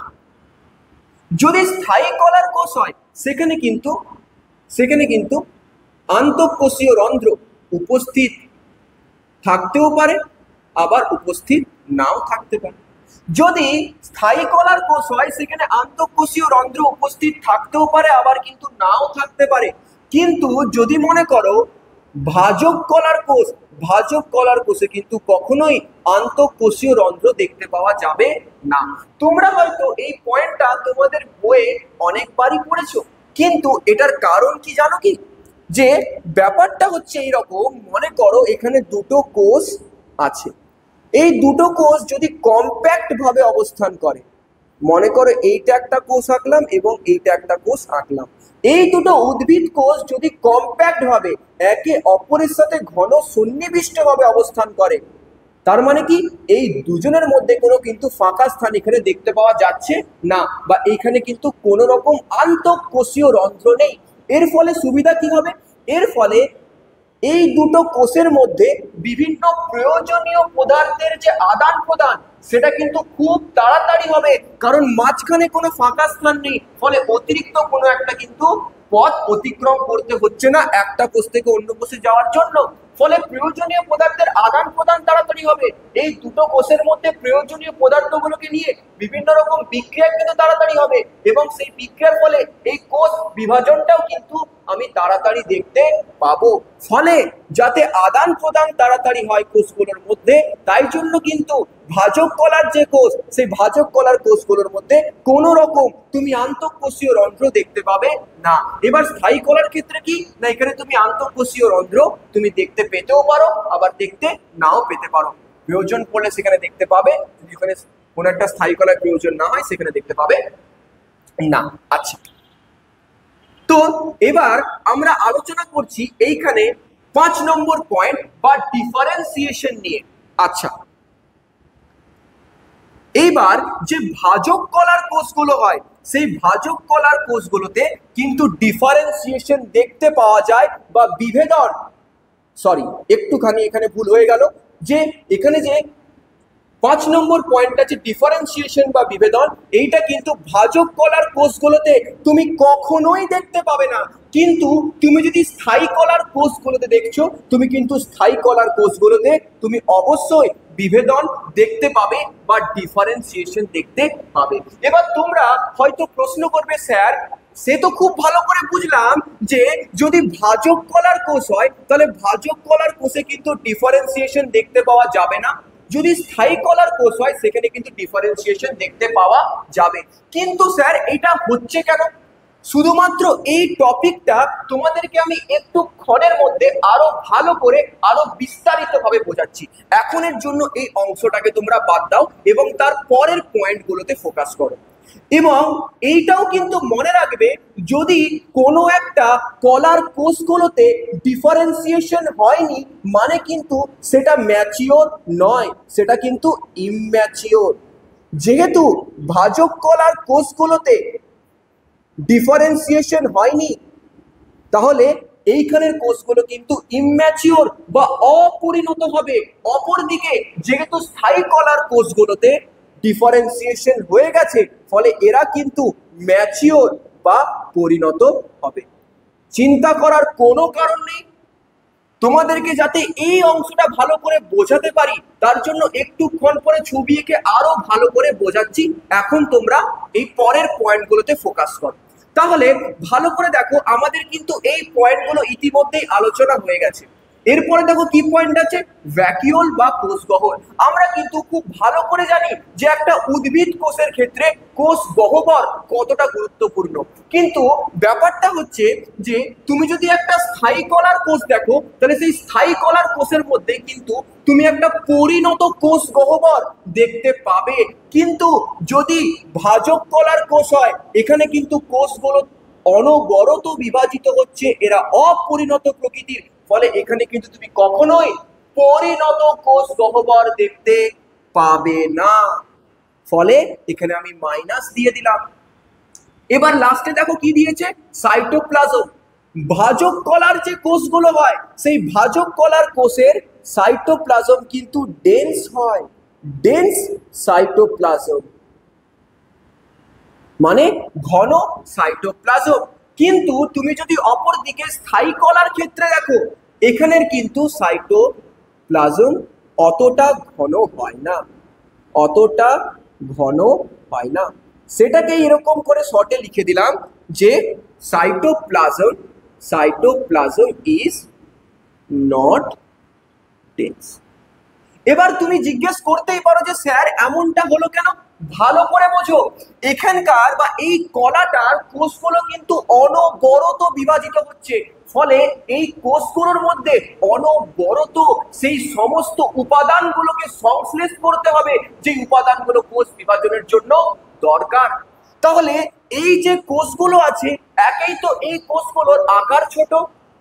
যদি স্থায়ী কলার কোষ হয় সেখানে কিন্তু আন্তঃকোষীয় রন্ধ্র উপস্থিত থাকতেও পারে, আবার উপস্থিত নাও থাকতে পারে। যদি স্থায়ী কলার কোষ হয় সেখানে আন্তঃকোষীয় রন্ধ্র উপস্থিত থাকতেও পারে, আবার কিন্তু নাও থাকতে পারে। কিন্তু যদি মনে করো ভাজক কলার কোষ, ভাজক কলার কোষে কিন্তু কখনোই আন্তঃকোষীয় রন্ধ্র দেখতে পাওয়া যাবে না। তোমরা হয়তো এই পয়েন্টটা তোমাদের বইয়ে অনেকবারই পড়েছো, কিন্তু এটার কারণ কি জানো কি? যে ব্যাপারটা হচ্ছে এইরকম, মনে করো এখানে দুটো কোষ আছে, এই দুটো কোষ যদি কম্প্যাক্ট ভাবে অবস্থান করে, মনে করো এইটা একটা কোষ আঁকলাম এবং এইটা একটা কোষ আঁকলাম, এই দুটো উদ্ভিদ কোষ যদি কম্প্যাক্ট ভাবে একে অপরের সাথে ঘন সন্নিবিষ্ট ভাবে অবস্থান করে, তার মানে কি এই দুজনের মধ্যে কোনো কিন্তু ফাঁকা স্থান এখানে দেখতে পাওয়া যাচ্ছে না, বা এইখানে কিন্তু কোনো রকম আন্তঃকোষীয় রন্ধ্র নেই। এর ফলে সুবিধা কি হবে? এর ফলে এই দুটো কোষের মধ্যে বিভিন্ন প্রয়োজনীয় পদার্থের যে আদান প্রদান সেটা কিন্তু খুব তাড়াতাড়ি হবে, কারণ মাঝখানে কোনো ফাঁকা স্থান নেই। ফলে অতিরিক্ত কোনো একটা কিন্তু পথ অতিক্রম করতে হচ্ছে না একটা কোষ থেকে অন্য কোষে যাওয়ার জন্য। ফলে প্রয়োজনীয় পদার্থের আদান প্রদান তাড়াতাড়ি হবে। এই দুটো কোষের মধ্যে প্রয়োজনীয় পদার্থগুলোকে নিয়ে বিভিন্ন রকম বিক্রিয়া কিন্তু তাড়াতাড়ি হবে, এবং সেই বিক্রিয়ার ফলে এই কোষ বিভাজনটাও কিন্তু আমি তাড়াতাড়ি দেখতে পাবো। ফলে যাতে আদান প্রদান তাড়াতাড়ি হয় কোষগুলোর মধ্যে, তাই জন্য কিন্তু ভাজক কলার যে কোষ, সেই ভাজক কলার কোষগুলোর মধ্যে কোনো রকম তুমি আন্তঃকোষীয় রন্ধ্র দেখতে পাবে না। এবার স্থায়ী কলার ক্ষেত্রে কি না, এখানে তুমি আন্তঃকোষীয় রন্ধ্র তুমি দেখতে পেতেও পারো, আবার দেখতে নাও পেতে পারো। প্রয়োজন পড়লে সেখানে দেখতে পাবে, যদি এখানে কোনো একটা স্থায়ী কলার প্রয়োজন না হয় সেখানে দেখতে পাবে না। আচ্ছা, তো এবার আমরা আলোচনা করছি এইখানে 5 নম্বর পয়েন্ট বা ডিফারেন্সিয়েশন নিয়ে। আচ্ছা, এইবার যে ভাজক কলার কোষগুলো হয় সেই ভাজক কলার কোষগুলোতে কিন্তু ডিফারেন্সিয়েশন দেখতে পাওয়া যায় বা বিভেদন, সরি একটুখানি এখানে ভুল হয়ে গেল, যে এখানে যে 5 নম্বর পয়েন্ট আছে ডিফারেন্সিয়েশন বা বিভেদন, এইটা কিন্তু ভাজক কলার কোষগুলোতে তুমি কখনোই দেখতে পাবে না। কিন্তু তুমি যদি স্থায়ী কলার কোষগুলোতে দেখছো, তুমি কিন্তু স্থায়ী কলার কোষগুলোতে তুমি অবশ্যই বিভেদন দেখতে পাবে বা ডিফারেন্সিয়েশন দেখতে পাবে। এবার তোমরা হয়তো প্রশ্ন করবে, স্যার সে তো খুব ভালো করে বুঝলাম যে যদি ভাজক কলার কোষ হয় তাহলে ভাজক কলার কোষে কিন্তু ডিফারেন্সিয়েশন দেখতে পাওয়া যাবে না, যদি স্থায়ী কলার কোষ হয় সেখানে কিন্তু ডিফারেন্সিয়েশন দেখতে পাওয়া যাবে। কিন্তু স্যার এটা হচ্ছে কেন? শুধুমাত্র এই টপিকটা তোমাদেরকে আমি একটুক্ষণের মধ্যে আরো ভালো করে আরো বিস্তারিত ভাবে বোঝাচ্ছি। এখনের জন্য এই অংশটাকে তোমরা বাদ দাও এবং তার পরের পয়েন্টগুলোতে ফোকাস করো। এবং এইটাও কিন্তু মনে রাখবে, যদি কোনো একটা কলার কোষগুলোতে ডিফারেন্সিয়েশন হয়নি মানে কিন্তু সেটা ম্যাচিওর নয়, সেটা কিন্তু ইম্যাচিওর। যেহেতু ভাজক কলার কোষগুলোতে ডিফারেন্সিয়েশন হয়নি, তাহলে এইখানের কোষগুলো কিন্তু ইম্যাচিওর বা অপরিণত হবে। অপরদিকে যেহেতু স্থায়ী কলার কোষগুলোতে ডিফারেন্সিয়েশন হয়ে গেছে, ফলে এরা কিন্তু ম্যাচিওর বা পরিণত হবে। চিন্তা করার কোনো কারণ নেই। তোমাদেরকে যাতে এই অংশটা ভালো করে বোঝাতে পারি তার জন্য একটুক্ষণ পরে ছবি এঁকে আরো ভালো করে বোঝাচ্ছি। এখন তোমরা এই পরের পয়েন্টগুলোতে ফোকাস করো। তাহলে ভালো করে দেখো, আমাদের কিন্তু এই পয়েন্টগুলো ইতিমধ্যেই আলোচনা হয়ে গেছে। এরপরে দেখো কি পয়েন্ট আছে, ভ্যাকিওল বা কোষগহ্বর। আমরা কিন্তু খুব ভালো করে জানি যে একটা উদ্ভিদ কোষের ক্ষেত্রে কোষ গহ্বর কতটা গুরুত্বপূর্ণ। কিন্তু ব্যাপারটা হচ্ছে যে তুমি যদি একটা স্থায়ী কলার কোষ দেখো, তাহলে সেই স্থায়ী কলার কোষের মধ্যে কিন্তু তুমি একটা পরিণত কোষ গহ্বর দেখতে পাবে। কিন্তু যদি ভাজক কলার কোষ হয়, এখানে কিন্তু কোষগুলো অনবরত বিভাজিত হচ্ছে, এরা অপরিণত প্রকৃতির। ফলে এখানে কিন্তু তুমি কখনোই পরিণত কোষ গহ্বর দেখতে পাবে না। ফলে এখানে আমি মাইনাস দিয়ে দিলাম। এবার লাস্টে দেখো কি দিয়েছে, সাইটোপ্লাজম। ভাজক কলার যে কোষগুলো হয় সেই ভাজক কলার কোষের সাইটোপ্লাজম কিন্তু ডেন্স হয়, ডেন্স সাইটোপ্লাজম মানে ঘন সাইটোপ্লাজম। কিন্তু তুমি যদি অপর দিকে স্থায়ী কলার ক্ষেত্রে দেখো, এখানের কিন্তু সাইটোপ্লাজম অতটা ঘন হয় না, অতটা ঘন হয় না। সেটাকে এরকম করে শর্টে লিখে দিলাম যে সাইটোপ্লাজম ইজ নট ডেন্স। এবার তুমি জিজ্ঞেস করতেই পারো যে স্যার এমনটা হলো কেন? ভালো করে বোঝো, এখানকার বা এই কলাটার কোষগুলো কিন্তু অনবরত বিভাজিত হচ্ছে, ফলে এই কোষগুলোর মধ্যে অনবরত সেই সমস্ত উপাদানগুলোকে সংশ্লেষ করতে হবে যে উপাদানগুলো কোষ বিভাজনের জন্য দরকার। তাহলে এই যে কোষগুলো আছে, একেই তো এই কোষগুলোর আকার ছোট,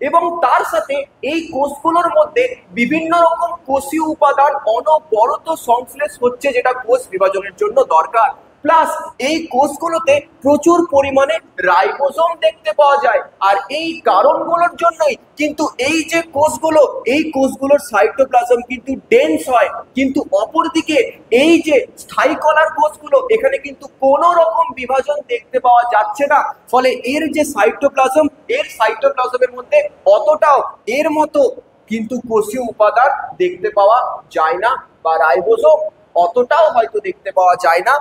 এবং তার সাথে এই কোষগুলোর মধ্যে বিভিন্ন রকম কোষীয় উপাদান অনবরত সংশ্লেষ হচ্ছে যেটা কোষ বিভাজনের জন্য দরকার। প্লাস এই কোষগুলোতে প্রচুর পরিমাণে রাইবোসোম দেখতে পাওয়া যায়, আর এই কারণগুলোর জন্যই কিন্তু এই যে কোষগুলো, এই কোষগুলোর সাইটোপ্লাজম কিন্তু ডেন্স হয়। কিন্তু অপরদিকে এই যে স্থায়ী কলার কোষগুলো, এখানে কিন্তু কোনো রকম বিভাজন দেখতে পাওয়া যাচ্ছে না, ফলে এর যে সাইটোপ্লাজম, এর সাইটোপ্লাজমের মধ্যে অতটাও এর মতো কিন্তু কোষীয় উপাদান দেখতে পাওয়া যায় না, বা রাইবোসোম অতটাও হয়তো দেখতে পাওয়া যায় না,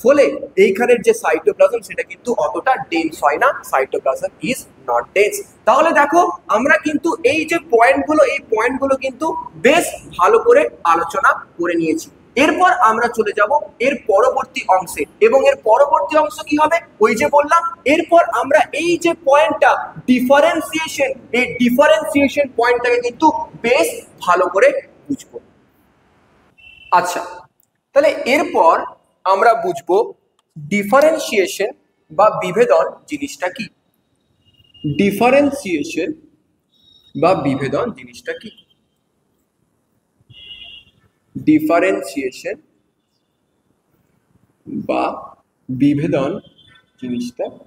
ফলে এইখানের যে সাইটোপ্লাজম সেটা কিন্তু অতটা ডেন্স হয় না, সাইটোপ্লাজম ইজ নট ডেন্স। তাহলে দেখো আমরা কিন্তু এই যে পয়েন্টগুলো, এই পয়েন্টগুলো কিন্তু বেশ ভালো করে আলোচনা করে নিয়েছি। এরপর আমরা চলে যাব এর পরবর্তী অংশে, এবং এর পরবর্তী অংশ কি হবে? ওই যে বললাম, এরপর আমরা এই যে পয়েন্টটা ডিফারেন্সিয়েশন, এই ডিফারেন্সিয়েশন পয়েন্টটাকে কিন্তু বেশ ভালো করে বুঝবো। আচ্ছা, তাহলে এরপর আমরা বুঝবো ডিফারেন্সিয়েশন বা বিভেদন জিনিসটা কি। ডিফারেন্সিয়েশন বা বিভেদন জিনিসটা কি? ডিফারেন্সিয়েশন বা বিভেদন জিনিসটা কি?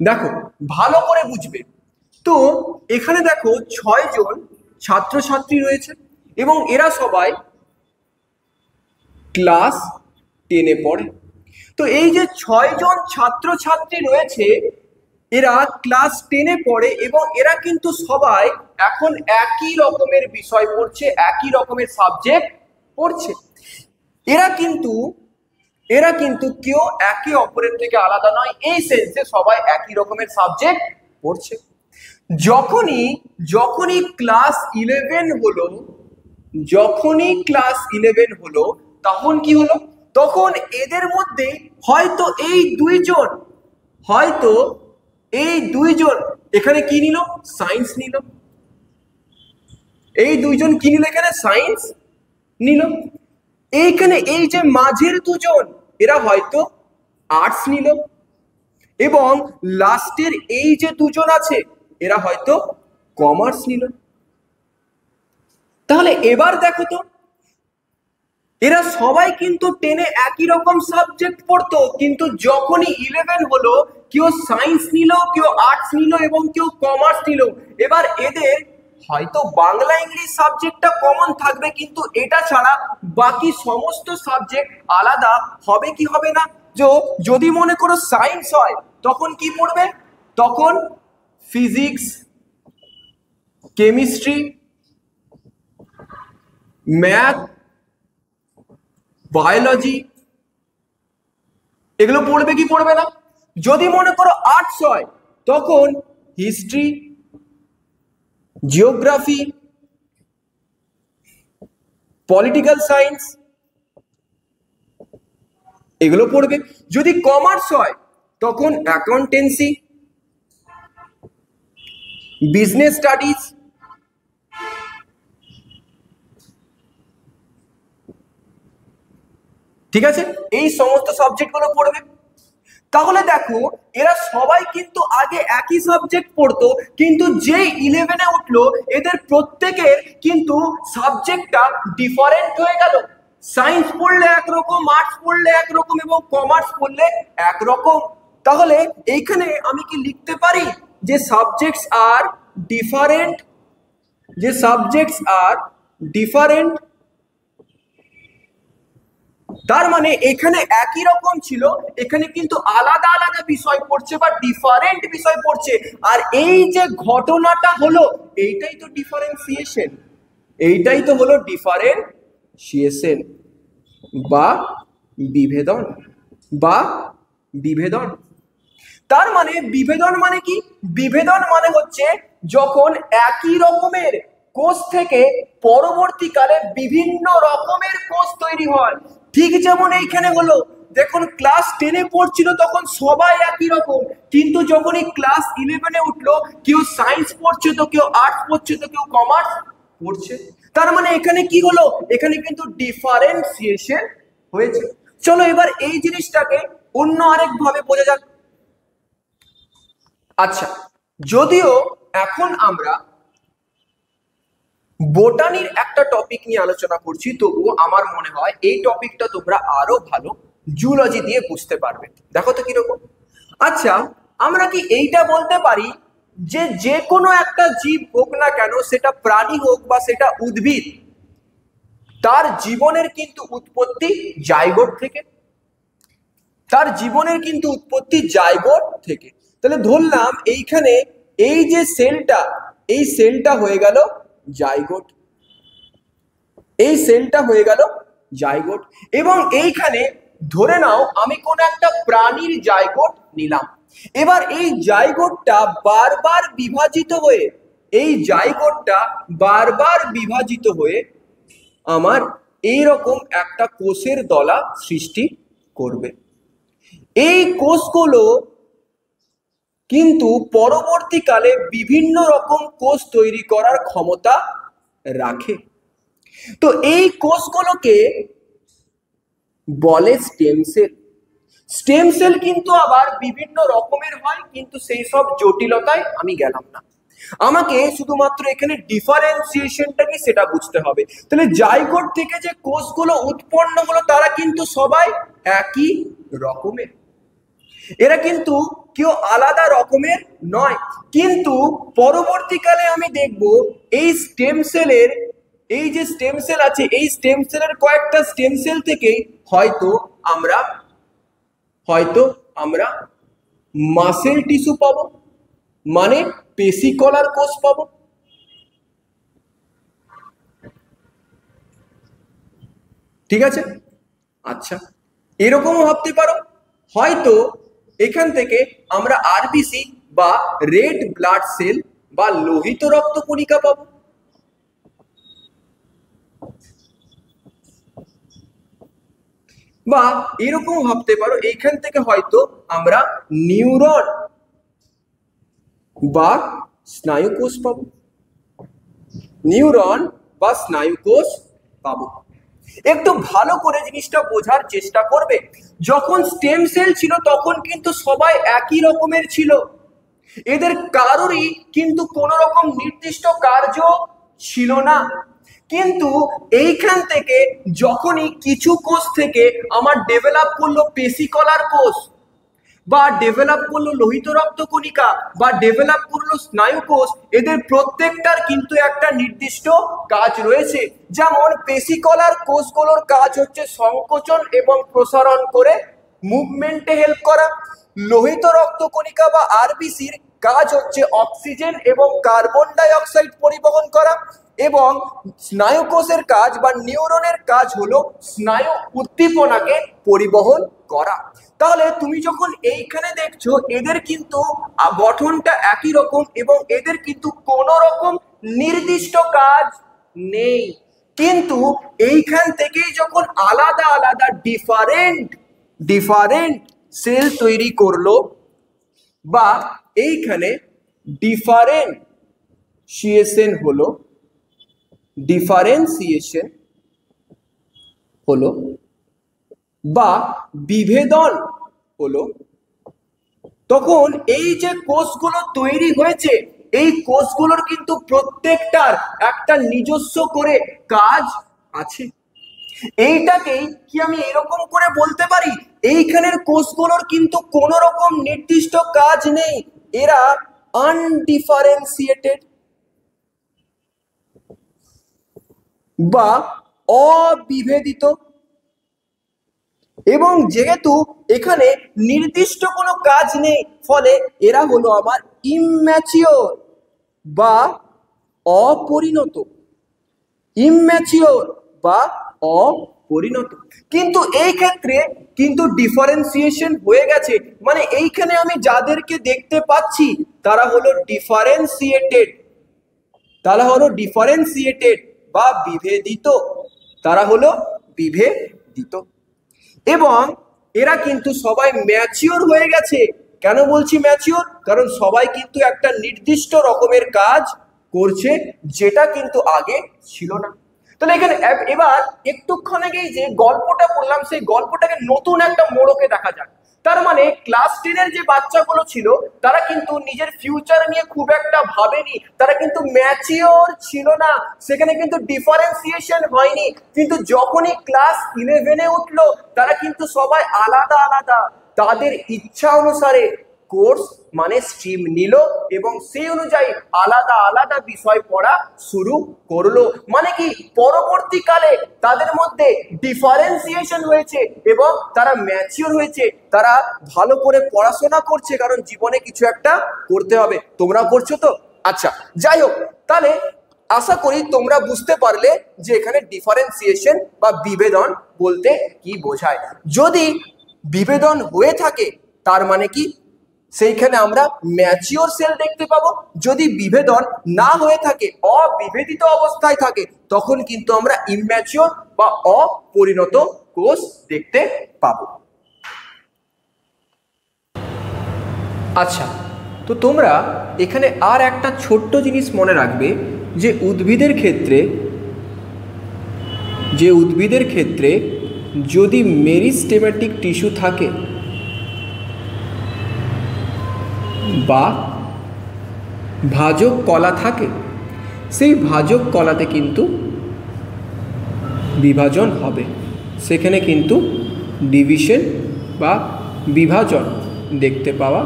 দেখো ভালো করে বুঝবে। তো এখানে দেখো 6 জন ছাত্রছাত্রী রয়েছে, এবং এরা সবাই ক্লাস 10-এ পড়ে। তো এই যে 6 জন ছাত্রছাত্রী রয়েছে, এরা ক্লাস 10-এ পড়ে, এবং এরা কিন্তু সবাই এখন একই রকমের বিষয় পড়ছে, একই রকমের সাবজেক্ট পড়ছে। এরা কিন্তু কেউ একে অপরের থেকে আলাদা নয়, এই সেন্সে সবাই একই রকমের সাবজেক্ট পড়ছে। যখনই ক্লাস 11 হলো, যখনই ক্লাস 11 হলো, তখন কি হলো? তখন এদের মধ্যে হয়তো এই দুইজন এখানে কি নিল? সায়েন্স নিল। এই দুইজন কি নিল? এখানে সায়েন্স নিল। এইখানে এই যে মাঝের দুজন, এরা হয়তো আর্টস নিল, এবং লাস্টের এই যে দুজন আছে, এরা হয়তো কমার্স নিল। তাহলে এবার দেখো তো, এরা সবাই কিন্তু 10-এ একই রকম সাবজেক্ট পড়তো, কিন্তু যখনই 11 হলো, কেউ সায়েন্স নিল, কেউ আর্টস নিল, এবং কেউ কমার্স নিল। এবার এদের হয়তো বাংলা ইংলিশ সাবজেক্টটা কমন থাকবে, কিন্তু এটা ছাড়া বাকি সমস্ত সাবজেক্ট আলাদা হবে কি হবে না? যদি মনে করো সায়েন্স হয়, তখন কি পড়বে? তখন ফিজিক্স, কেমিস্ট্রি, ম্যাথ, বায়োলজি, এগুলো পড়বে কি পড়বে না? যদি মনে করো আর্টস হয়, তখন হিস্ট্রি, জিওগ্রাফি, পলিটিক্যাল সায়েন্স, এগুলো পড়বে। যদি কমার্স হয়, তখন অ্যাকাউন্টেন্সি, বিজনেস স্টাডিজ, ঠিক আছে, এই সমস্ত সাবজেক্টগুলো পড়বে। তাহলে দেখো এরা সবাই কিন্তু আগে একই সাবজেক্ট পড়তো, কিন্তু যে 11-এ উঠলো, এদের প্রত্যেকের কিন্তু সাবজেক্টটা ডিফারেন্ট হয়ে গেল। সায়েন্স পড়লে একরকম, আর্টস পড়লে একরকম, এবং কমার্স পড়লে একরকম। তাহলে এইখানে আমি কি লিখতে পারি যে সাবজেক্টস আর ডিফারেন্ট, তার মানে এখানে একই রকম ছিল, এখানে কিন্তু আলাদা আলাদা বিষয় পড়ছে বা ডিফারেন্ট বিষয় পড়ছে। আর এই যে ঘটনাটা হলো, এইটাই তো ডিফারেন্সিয়েশন, এইটাই তো হলো ডিফারেন্সিয়েশন বা বিভেদন বা বিভেদন। তার মানে বিভেদন মানে কি? বিভেদন মানে হচ্ছে যখন একই রকমের কোষ থেকে পরবর্তীকালে বিভিন্ন রকমের কোষ তৈরি হয়। ঠিক যেমন এইখানে হলো, দেখুন ক্লাস 10-এ পড়ছিল তখন সবাই একই রকম, কিন্তু যখনই ক্লাস 11-এ উঠলো, কেউ সায়েন্স পড়ছে, তো কেউ আর্টস পড়ছে, তো কেউ কমার্স পড়ছে। তার মানে এখানে কি হলো? এখানে কিন্তু ডিফারেন্সিয়েশন হয়েছে। চলো এবার এই জিনিসটাকে অন্য আরেক ভাবে বোঝা যাক। আচ্ছা, যদিও এখন আমরা বোটানির একটা টপিক নিয়ে আলোচনা করছি, তবুও আমার মনে হয় এই টপিকটা তোমরা আরো ভালো জুলজি দিয়ে বুঝতে পারবে। দেখো তো কিরকম। আচ্ছা, আমরা কি এইটা বলতে পারি যে যে কোনো একটা জীব হোক না কেন, সেটা প্রাণী হোক বা সেটা উদ্ভিদ, তার জীবনের কিন্তু উৎপত্তি জাইগোট থেকে? তার জীবনের কিন্তু উৎপত্তি জাইগোট থেকে। তাহলে ধরলাম এইখানে এই যে সেলটা, এই সেলটা হয়ে গেল জাইগোট, এই সেলটা হয়ে গেল জাইগোট। এবং এইখানে ধরে নাও আমি কোন একটা প্রাণীর জাইগোট নিলাম। এবার এই জাইগোটটা বারবার বিভাজিত হয়ে, এই জাইগোটটা বারবার বিভাজিত হয়ে আমার এইরকম একটা কোষের দলা সৃষ্টি করবে। এই কোষগুলো কিন্তু পরবর্তীকালে বিভিন্ন রকম কোষ তৈরি করার ক্ষমতা রাখে। তো এই কোষগুলোকে বলে স্টেম সেল। স্টেম সেল কিন্তু আবার বিভিন্ন রকমের হয়, কিন্তু সেই সব জটিলতায় আমি গেলাম না। আমাকে শুধুমাত্র এখানে ডিফারেন্সিয়েশনটা কি সেটা বুঝতে হবে। তাহলে জাইগোট থেকে যে কোষগুলো উৎপন্ন হলো, তারা কিন্তু সবাই একই রকমের, এরা কিন্তু কেউ আলাদা রকমের নয়। কিন্তু পরবর্তীকালে আমি দেখব এই স্টেম সেলের, এই যে স্টেম সেল আছে, এই স্টেম সেলের কয়েকটা স্টেম সেল থেকেই হয়তো আমরা মাসেল টিস্যু পাবো, মানে পেশিকলার কোষ পাবো। ঠিক আছে? আচ্ছা, এরকমও ভাবতে পারো হয়তো এখান থেকে আমরা আরবিসি বা রেড ব্লাড সেল বা লোহিত রক্ত কণিকা পাবো। বা এরকম ভাবতে পারো এইখান থেকে হয়তো আমরা নিউরন বা স্নায়ু কোষ পাবো, নিউরন বা স্নায়ু কোষ পাবো। একটু ভালো করে জিনিসটা বোঝার চেষ্টা করবে। যখন স্টেম সেল ছিল তখন কিন্তু সবাই একই রকমের ছিল, এদের কারোরই কিন্তু কোনো রকম নির্দিষ্ট কার্য ছিল না। কিন্তু এইখান থেকে যখনই কিছু কোষ থেকে আমার ডেভেলপ করলো পেশিকলার কোষ, বা ডেভেলপ করলো লোহিত রক্ত কণিকা, বা ডেভেলপ করলো স্নায়ু কোষ, এদের প্রত্যেকটার কিন্তু একটা নির্দিষ্ট কাজ রয়েছে। যেমন পেশিকলার কোষগুলোর কাজ হচ্ছে সংকোচন এবং প্রসারণ করে মুভমেন্টে হেল্প করা। লোহিত রক্ত কণিকা বা আরবিসির কাজ হচ্ছে অক্সিজেন এবং কার্বন ডাই অক্সাইড পরিবহন করা। এবং স্নায়ু কোষের কাজ বা নিউরনের কাজ হলো স্নায়ু উদ্দীপনাকে পরিবহন করা। তাহলে তুমি যখন এইখানে দেখছো এদের কিন্তু গঠনটা একই রকম এবং এদের কিন্তু কোনো রকম নির্দিষ্ট কাজ নেই। কিন্তু এইখান থেকেই যখন আলাদা আলাদা ডিফারেন্ট সেল তৈরি করলো, বা এইখানে ডিফারেন্সিয়েশন হলো বা বিভেদন হলো, তখন এই যে কোষগুলো তৈরি হয়েছে, এই কোষগুলোর কিন্তু প্রত্যেকটার একটা নিজস্ব করে কাজ আছে। এইটাকেই কি আমি এরকম করে বলতে পারি এইখানের কোষগুলোর কিন্তু কোনো রকম নির্দিষ্ট কাজ নেই, এরা আনডিফারেন্সিয়েটেড বা অবিভেদিত। এবং যেহেতু এখানে নির্দিষ্ট কোনো কাজ নেই, ফলে এরা হলো আমার ইম্যাচিওর বা অপরিণত। ইম্যাচিওর বা অপরিণত। কিন্তু এই ক্ষেত্রে কিন্তু ডিফারেন্সিয়েশন হয়ে গেছে, মানে এইখানে আমি যাদেরকে দেখতে পাচ্ছি তারা হলো ডিফারেন্সিয়েটেড, তারা হলো ডিফারেন্সিয়েটেড বা বিভেদিত, তারা হলো বিভেদিত। এবং এরা কিন্তু সবাই ম্যাচিওর হয়ে গেছে। কেন বলছি ম্যাচিওর? কারণ সবাই কিন্তু একটা নির্দিষ্ট রকমের কাজ করছে, যেটা কিন্তু আগে ছিল না। তাহলে এখানে এবার একটুক্ষণ আগেই যে গল্পটা বললাম, সেই গল্পটাকে নতুন একটা মোড়কে দেখা যাক। তার মানে ক্লাস 10-এর যে বাচ্চাগুলো ছিল তারা কিন্তু নিজের ফিউচার নিয়ে খুব একটা ভাবেনি, তারা কিন্তু ম্যাচিওর ছিল না, সেখানে কিন্তু ডিফারেন্সিয়েশন হয়নি। কিন্তু যখনই ক্লাস 11-এ উঠলো তারা কিন্তু সবাই আলাদা আলাদা তাদের ইচ্ছা অনুসারে কোর্স মানে স্ট্রিম নিল এবং সেই অনুযায়ী আলাদা আলাদা বিষয় পড়া শুরু করলো। মানে কি, পরবর্তীকালে তাদের মধ্যে ডিফারেন্সিয়েশন হয়েছে এবং তারা ম্যাচিওর হয়েছে, তারা ভালো করে পড়াশোনা করছে, কারণ জীবনে কিছু একটা করতে হবে। তোমরা করছো তো? আচ্ছা, যাই হোক, তাহলে আশা করি তোমরা বুঝতে পারলে যে এখানে ডিফারেন্সিয়েশন বা বিভেদন বলতে কি বোঝায়। যদি বিভেদন হয়ে থাকে তার মানে কি, সেইখানে আমরা ম্যাচিওর সেল দেখতে পাবো। যদি বিভেদন না হয়ে থাকে, অবিভেদিত অবস্থায় থাকে, তখন কিন্তু আমরা ইম্যাচিওর বা অপরিণত কোষ দেখতে পাবো। আচ্ছা, তো তোমরা এখানে আর একটা ছোট্ট জিনিস মনে রাখবে, যে উদ্ভিদের ক্ষেত্রে যদি মেরিস্টেমেটিক টিস্যু থাকে বা ভাজক কলা থাকে, সেই ভাজক কলাতে কিন্তু বিভাজন হবে, সেখানে কিন্তু ডিভিশন বা বিভাজন দেখতে পাওয়া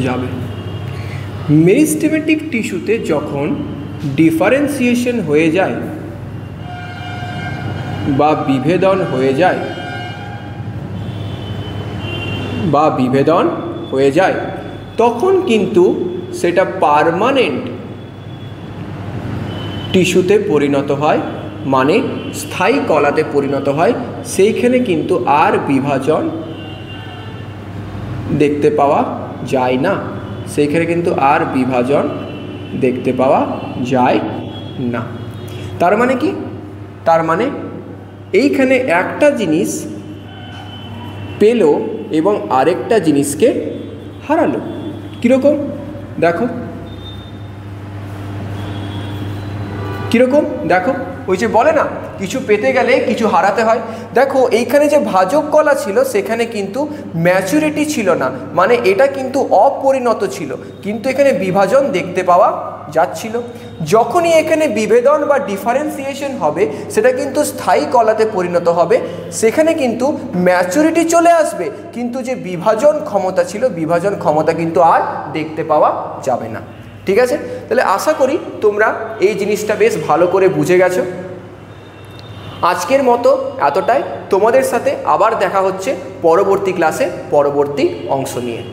যাবে। মেরিস্টেমেটিক টিস্যুতে যখন ডিফারেন্সিয়েশন হয়ে যায় বা বিভেদন হয়ে যায় তখন কিন্তু সেটা পার্মানেন্ট টিস্যুতে পরিণত হয়, মানে স্থায়ী কলাতে পরিণত হয়। সেইখানে কিন্তু আর বিভাজন দেখতে পাওয়া যায় না, সেইখানে কিন্তু আর বিভাজন দেখতে পাওয়া যায় না। তার মানে কি? তার মানে এইখানে একটা জিনিস পেল এবং আরেকটা জিনিসকে হারালো। কীরকম দেখো, কীরকম দেখো, ওই যে বলে না, কিছু পেতে গেলে কিছু হারাতে হয়। দেখো এইখানে যে ভাজক কলা ছিল সেখানে কিন্তু ম্যাচুরিটি ছিল না, মানে এটা কিন্তু অপরিণত ছিল, কিন্তু এখানে বিভাজন দেখতে পাওয়া যাচ্ছিল। যখনই এখানে বিভেদন বা ডিফারেন্সিয়েশন হবে, সেটা কিন্তু স্থায়ী কলাতে পরিণত হবে, সেখানে কিন্তু ম্যাচুরিটি চলে আসবে, কিন্তু যে বিভাজন ক্ষমতা ছিল, বিভাজন ক্ষমতা কিন্তু আর দেখতে পাওয়া যাবে না। ঠিক আছে, তাহলে আশা করি তোমরা এই জিনিসটা বেশ ভালো করে বুঝে গেছো। আজকের মতো এতটাই। তোমাদের সাথে আবার দেখা হচ্ছে পরবর্তী ক্লাসে পরবর্তী অংশ নিয়ে।